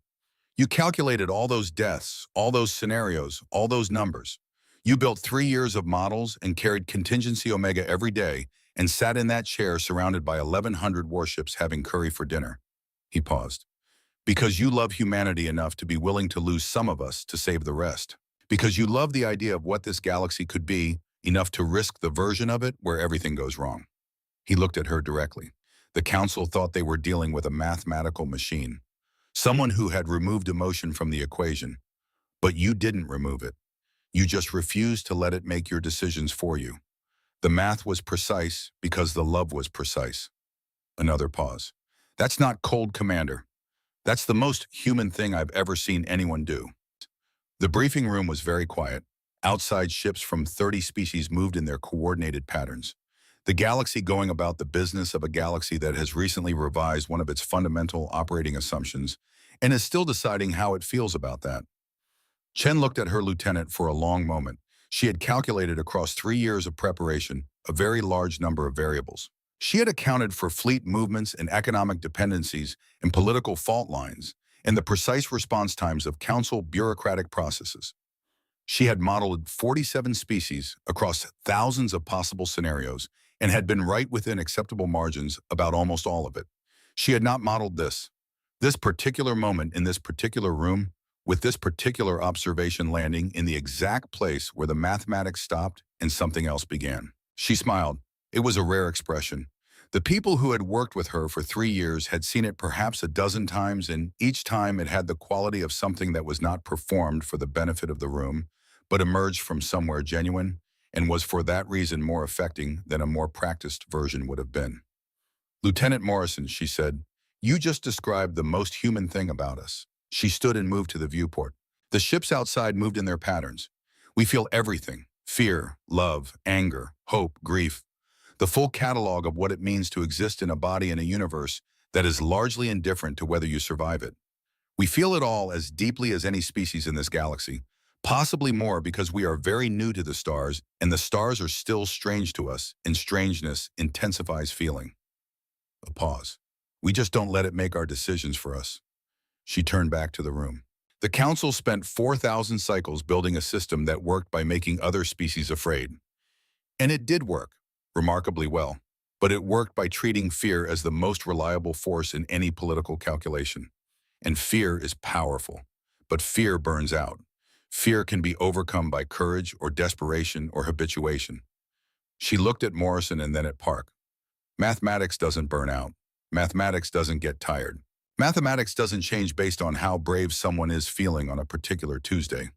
[SPEAKER 1] You calculated all those deaths, all those scenarios, all those numbers. You built 3 years of models and carried contingency Omega every day and sat in that chair surrounded by 1,100 warships having curry for dinner." He paused. "Because you love humanity enough to be willing to lose some of us to save the rest. Because you love the idea of what this galaxy could be, enough to risk the version of it where everything goes wrong." He looked at her directly. The council thought they were dealing with a mathematical machine, someone who had removed emotion from the equation. But you didn't remove it. You just refused to let it make your decisions for you. The math was precise because the love was precise. Another pause. "That's not cold, Commander. That's the most human thing I've ever seen anyone do." The briefing room was very quiet. Outside, ships from 30 species moved in their coordinated patterns. The galaxy going about the business of a galaxy that has recently revised one of its fundamental operating assumptions and is still deciding how it feels about that. Chen looked at her lieutenant for a long moment. She had calculated across 3 years of preparation a very large number of variables. She had accounted for fleet movements and economic dependencies and political fault lines and the precise response times of council bureaucratic processes. She had modeled 47 species across thousands of possible scenarios and had been right within acceptable margins about almost all of it. She had not modeled this particular moment in this particular room, with this particular observation landing in the exact place where the mathematics stopped and something else began. She smiled. It was a rare expression. The people who had worked with her for 3 years had seen it perhaps a dozen times, and each time it had the quality of something that was not performed for the benefit of the room, but emerged from somewhere genuine, and was for that reason more affecting than a more practiced version would have been. "Lieutenant Morrison," she said, "you just described the most human thing about us." She stood and moved to the viewport. The ships outside moved in their patterns. "We feel everything: fear, love, anger, hope, grief. The full catalog of what it means to exist in a body in a universe that is largely indifferent to whether you survive it. We feel it all as deeply as any species in this galaxy, possibly more because we are very new to the stars and the stars are still strange to us, and strangeness intensifies feeling." A pause. "We just don't let it make our decisions for us." She turned back to the room. The council spent 4,000 cycles building a system that worked by making other species afraid. And it did work, remarkably well. But it worked by treating fear as the most reliable force in any political calculation. And fear is powerful, but fear burns out. Fear can be overcome by courage or desperation or habituation. She looked at Morrison and then at Park. Mathematics doesn't burn out. Mathematics doesn't get tired. Mathematics doesn't change based on how brave someone is feeling on a particular Tuesday.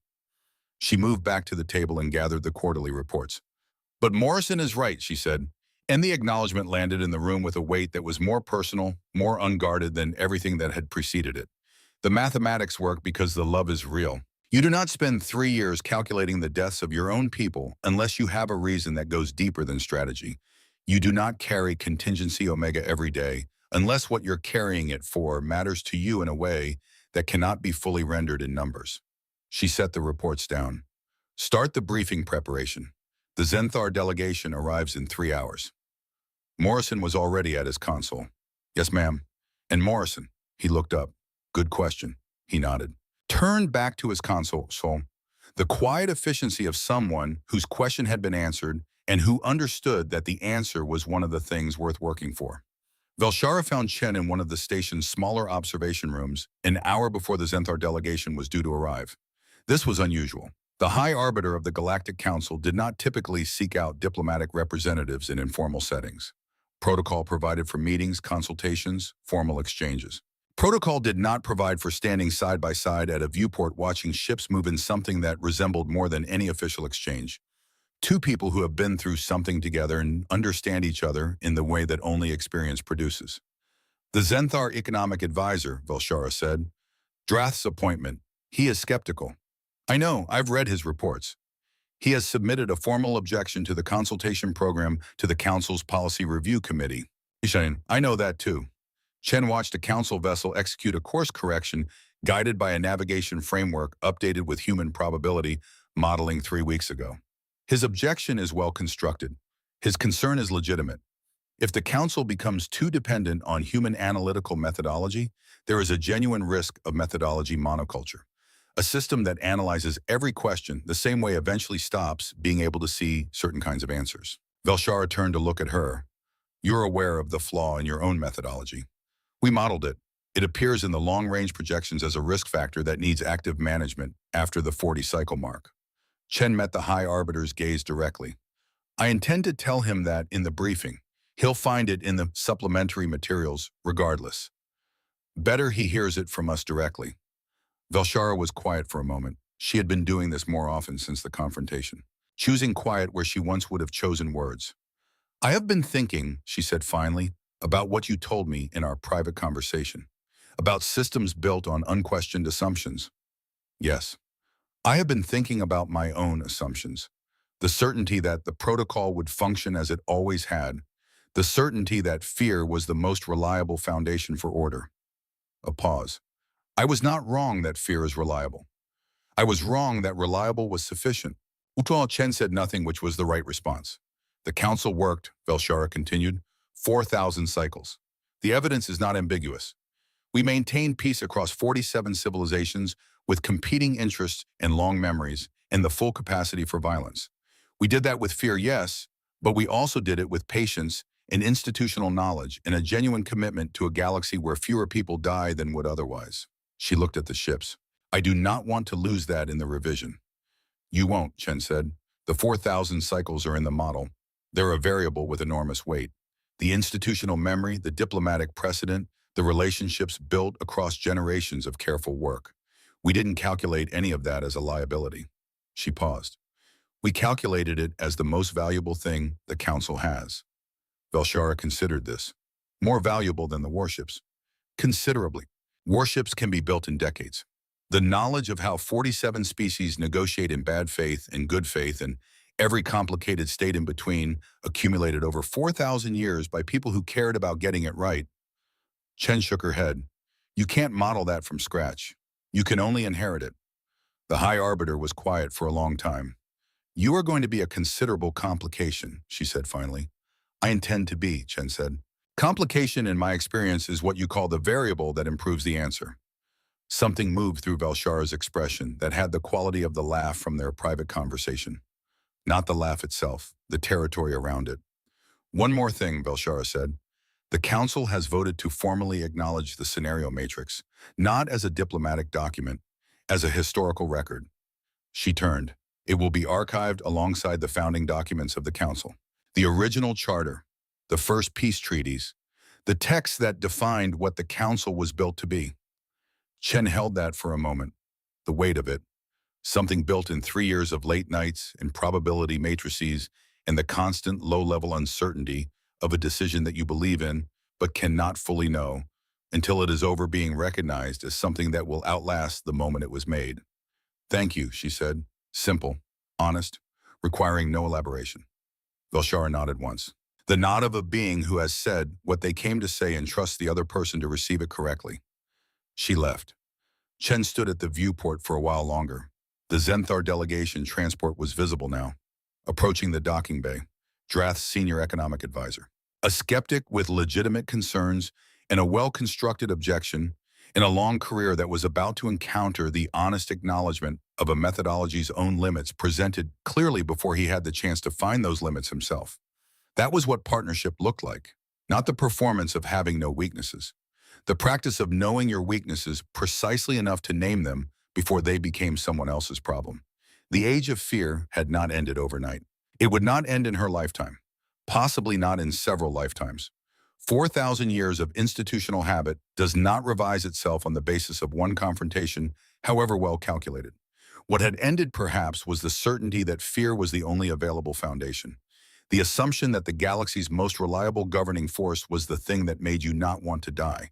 [SPEAKER 1] She moved back to the table and gathered the quarterly reports. "But Morrison is right," she said, and the acknowledgement landed in the room with a weight that was more personal, more unguarded than everything that had preceded it. The mathematics work because the love is real. You do not spend 3 years calculating the deaths of your own people unless you have a reason that goes deeper than strategy. You do not carry contingency Omega every day unless what you're carrying it for matters to you in a way that cannot be fully rendered in numbers. She set the reports down. "Start the briefing preparation. The Zenthar delegation arrives in 3 hours. Morrison was already at his console. "Yes, ma'am." "And Morrison?" He looked up. "Good question." He nodded. Turned back to his console. The quiet efficiency of someone whose question had been answered and who understood that the answer was one of the things worth working for. Velshara found Chen in one of the station's smaller observation rooms an hour before the Zenthar delegation was due to arrive. This was unusual. The High Arbiter of the Galactic Council did not typically seek out diplomatic representatives in informal settings. Protocol provided for meetings, consultations, formal exchanges. Protocol did not provide for standing side by side at a viewport watching ships move in something that resembled more than any official exchange. Two people who have been through something together and understand each other in the way that only experience produces. "The Zenthar Economic Advisor," Velshara said. "Drath's appointment. He is skeptical." "I know, I've read his reports. He has submitted a formal objection to the consultation program to the Council's Policy Review Committee." "I know that too." Chen watched a council vessel execute a course correction guided by a navigation framework updated with human probability modeling 3 weeks ago. His objection is well constructed. His concern is legitimate. If the council becomes too dependent on human analytical methodology, there is a genuine risk of methodology monoculture. A system that analyzes every question the same way eventually stops being able to see certain kinds of answers. Velshara turned to look at her. You're aware of the flaw in your own methodology. We modeled it. It appears in the long-range projections as a risk factor that needs active management after the 40-cycle mark. Chen met the High Arbiter's gaze directly. I intend to tell him that in the briefing. He'll find it in the supplementary materials regardless. Better he hears it from us directly. Velshara was quiet for a moment. She had been doing this more often since the confrontation, choosing quiet where she once would have chosen words. I have been thinking, she said finally, about what you told me in our private conversation, about systems built on unquestioned assumptions. Yes, I have been thinking about my own assumptions, the certainty that the protocol would function as it always had, the certainty that fear was the most reliable foundation for order. A pause. I was not wrong that fear is reliable. I was wrong that reliable was sufficient. Utual Chen said nothing, which was the right response. The council worked, Velshara continued, 4,000 cycles. The evidence is not ambiguous. We maintained peace across 47 civilizations with competing interests and long memories and the full capacity for violence. We did that with fear, yes, but we also did it with patience and institutional knowledge and a genuine commitment to a galaxy where fewer people die than would otherwise. She looked at the ships. I do not want to lose that in the revision. You won't, Chen said. The 4,000 cycles are in the model. They're a variable with enormous weight. The institutional memory, the diplomatic precedent, the relationships built across generations of careful work. We didn't calculate any of that as a liability. She paused. We calculated it as the most valuable thing the Council has. Velshara considered this. More valuable than the warships. Considerably. Warships can be built in decades. The knowledge of how 47 species negotiate in bad faith and good faith and every complicated state in between accumulated over 4,000 years by people who cared about getting it right. Chen shook her head. You can't model that from scratch. You can only inherit it. The High Arbiter was quiet for a long time. You are going to be a considerable complication, she said finally. I intend to be, Chen said. Complication, in my experience, is what you call the variable that improves the answer. Something moved through Velshara's expression that had the quality of the laugh from their private conversation. Not the laugh itself, the territory around it. One more thing, Velshara said. The Council has voted to formally acknowledge the scenario matrix, not as a diplomatic document, as a historical record. She turned. It will be archived alongside the founding documents of the Council. The original charter, the first peace treaties, the text that defined what the Council was built to be. Chen held that for a moment, the weight of it, something built in 3 years of late nights and probability matrices and the constant low-level uncertainty of a decision that you believe in but cannot fully know until it is over being recognized as something that will outlast the moment it was made. Thank you, she said, simple, honest, requiring no elaboration. Velshara nodded once. The nod of a being who has said what they came to say and trusts the other person to receive it correctly. She left. Chen stood at the viewport for a while longer. The Zenthar delegation transport was visible now, approaching the docking bay, Drath's senior economic advisor. A skeptic with legitimate concerns and a well-constructed objection in a long career that was about to encounter the honest acknowledgement of a methodology's own limits presented clearly before he had the chance to find those limits himself. That was what partnership looked like, not the performance of having no weaknesses. The practice of knowing your weaknesses precisely enough to name them before they became someone else's problem. The age of fear had not ended overnight. It would not end in her lifetime, possibly not in several lifetimes. 4,000 years of institutional habit does not revise itself on the basis of one confrontation, however well calculated. What had ended, perhaps, was the certainty that fear was the only available foundation. The assumption that the galaxy's most reliable governing force was the thing that made you not want to die.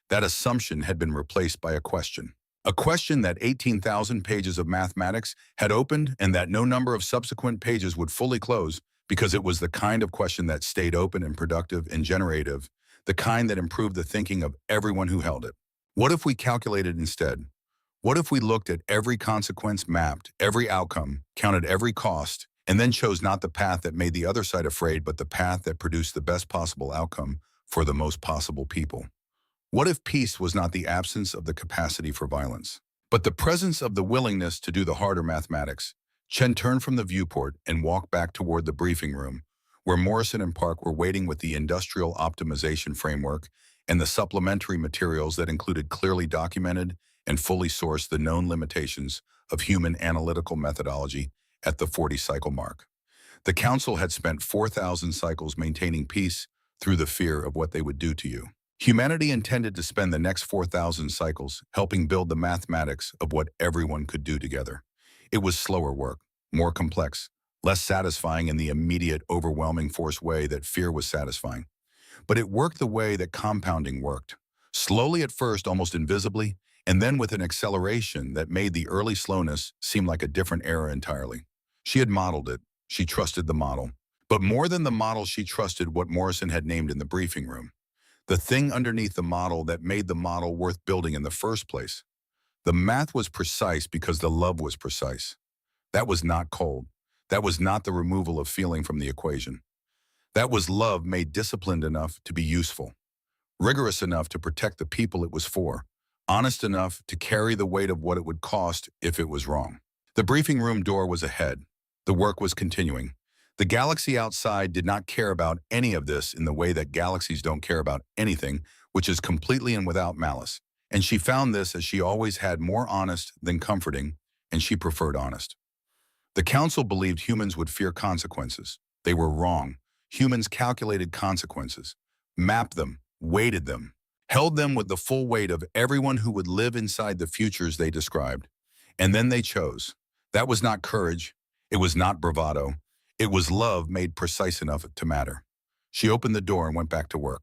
[SPEAKER 1] That assumption had been replaced by a question. A question that 18,000 pages of mathematics had opened and that no number of subsequent pages would fully close, because it was the kind of question that stayed open and productive and generative, the kind that improved the thinking of everyone who held it. What if we calculated instead? What if we looked at every consequence mapped, every outcome, counted every cost, and then chose not the path that made the other side afraid, but the path that produced the best possible outcome for the most possible people? What if peace was not the absence of the capacity for violence, but the presence of the willingness to do the harder mathematics? Chen turned from the viewport and walked back toward the briefing room, where Morrison and Park were waiting with the industrial optimization framework and the supplementary materials that included clearly documented and fully sourced the known limitations of human analytical methodology at the 40-cycle mark. The council had spent 4,000 cycles maintaining peace through the fear of what they would do to you. Humanity intended to spend the next 4,000 cycles helping build the mathematics of what everyone could do together. It was slower work, more complex, less satisfying in the immediate, overwhelming force way that fear was satisfying. But it worked the way that compounding worked. Slowly at first, almost invisibly, and then with an acceleration that made the early slowness seem like a different era entirely. She had modeled it. She trusted the model. But more than the model, she trusted what Morrison had named in the briefing room. The thing underneath the model that made the model worth building in the first place. The math was precise because the love was precise. That was not cold. That was not the removal of feeling from the equation. That was love made disciplined enough to be useful, rigorous enough to protect the people it was for, honest enough to carry the weight of what it would cost if it was wrong. The briefing room door was ahead. The work was continuing. The galaxy outside did not care about any of this in the way that galaxies don't care about anything, which is completely and without malice. And she found this, as she always had, more honest than comforting, and she preferred honest. The council believed humans would fear consequences. They were wrong. Humans calculated consequences, mapped them, weighted them, held them with the full weight of everyone who would live inside the futures they described. And then they chose. That was not courage. It was not bravado. It was love made precise enough to matter. She opened the door and went back to work.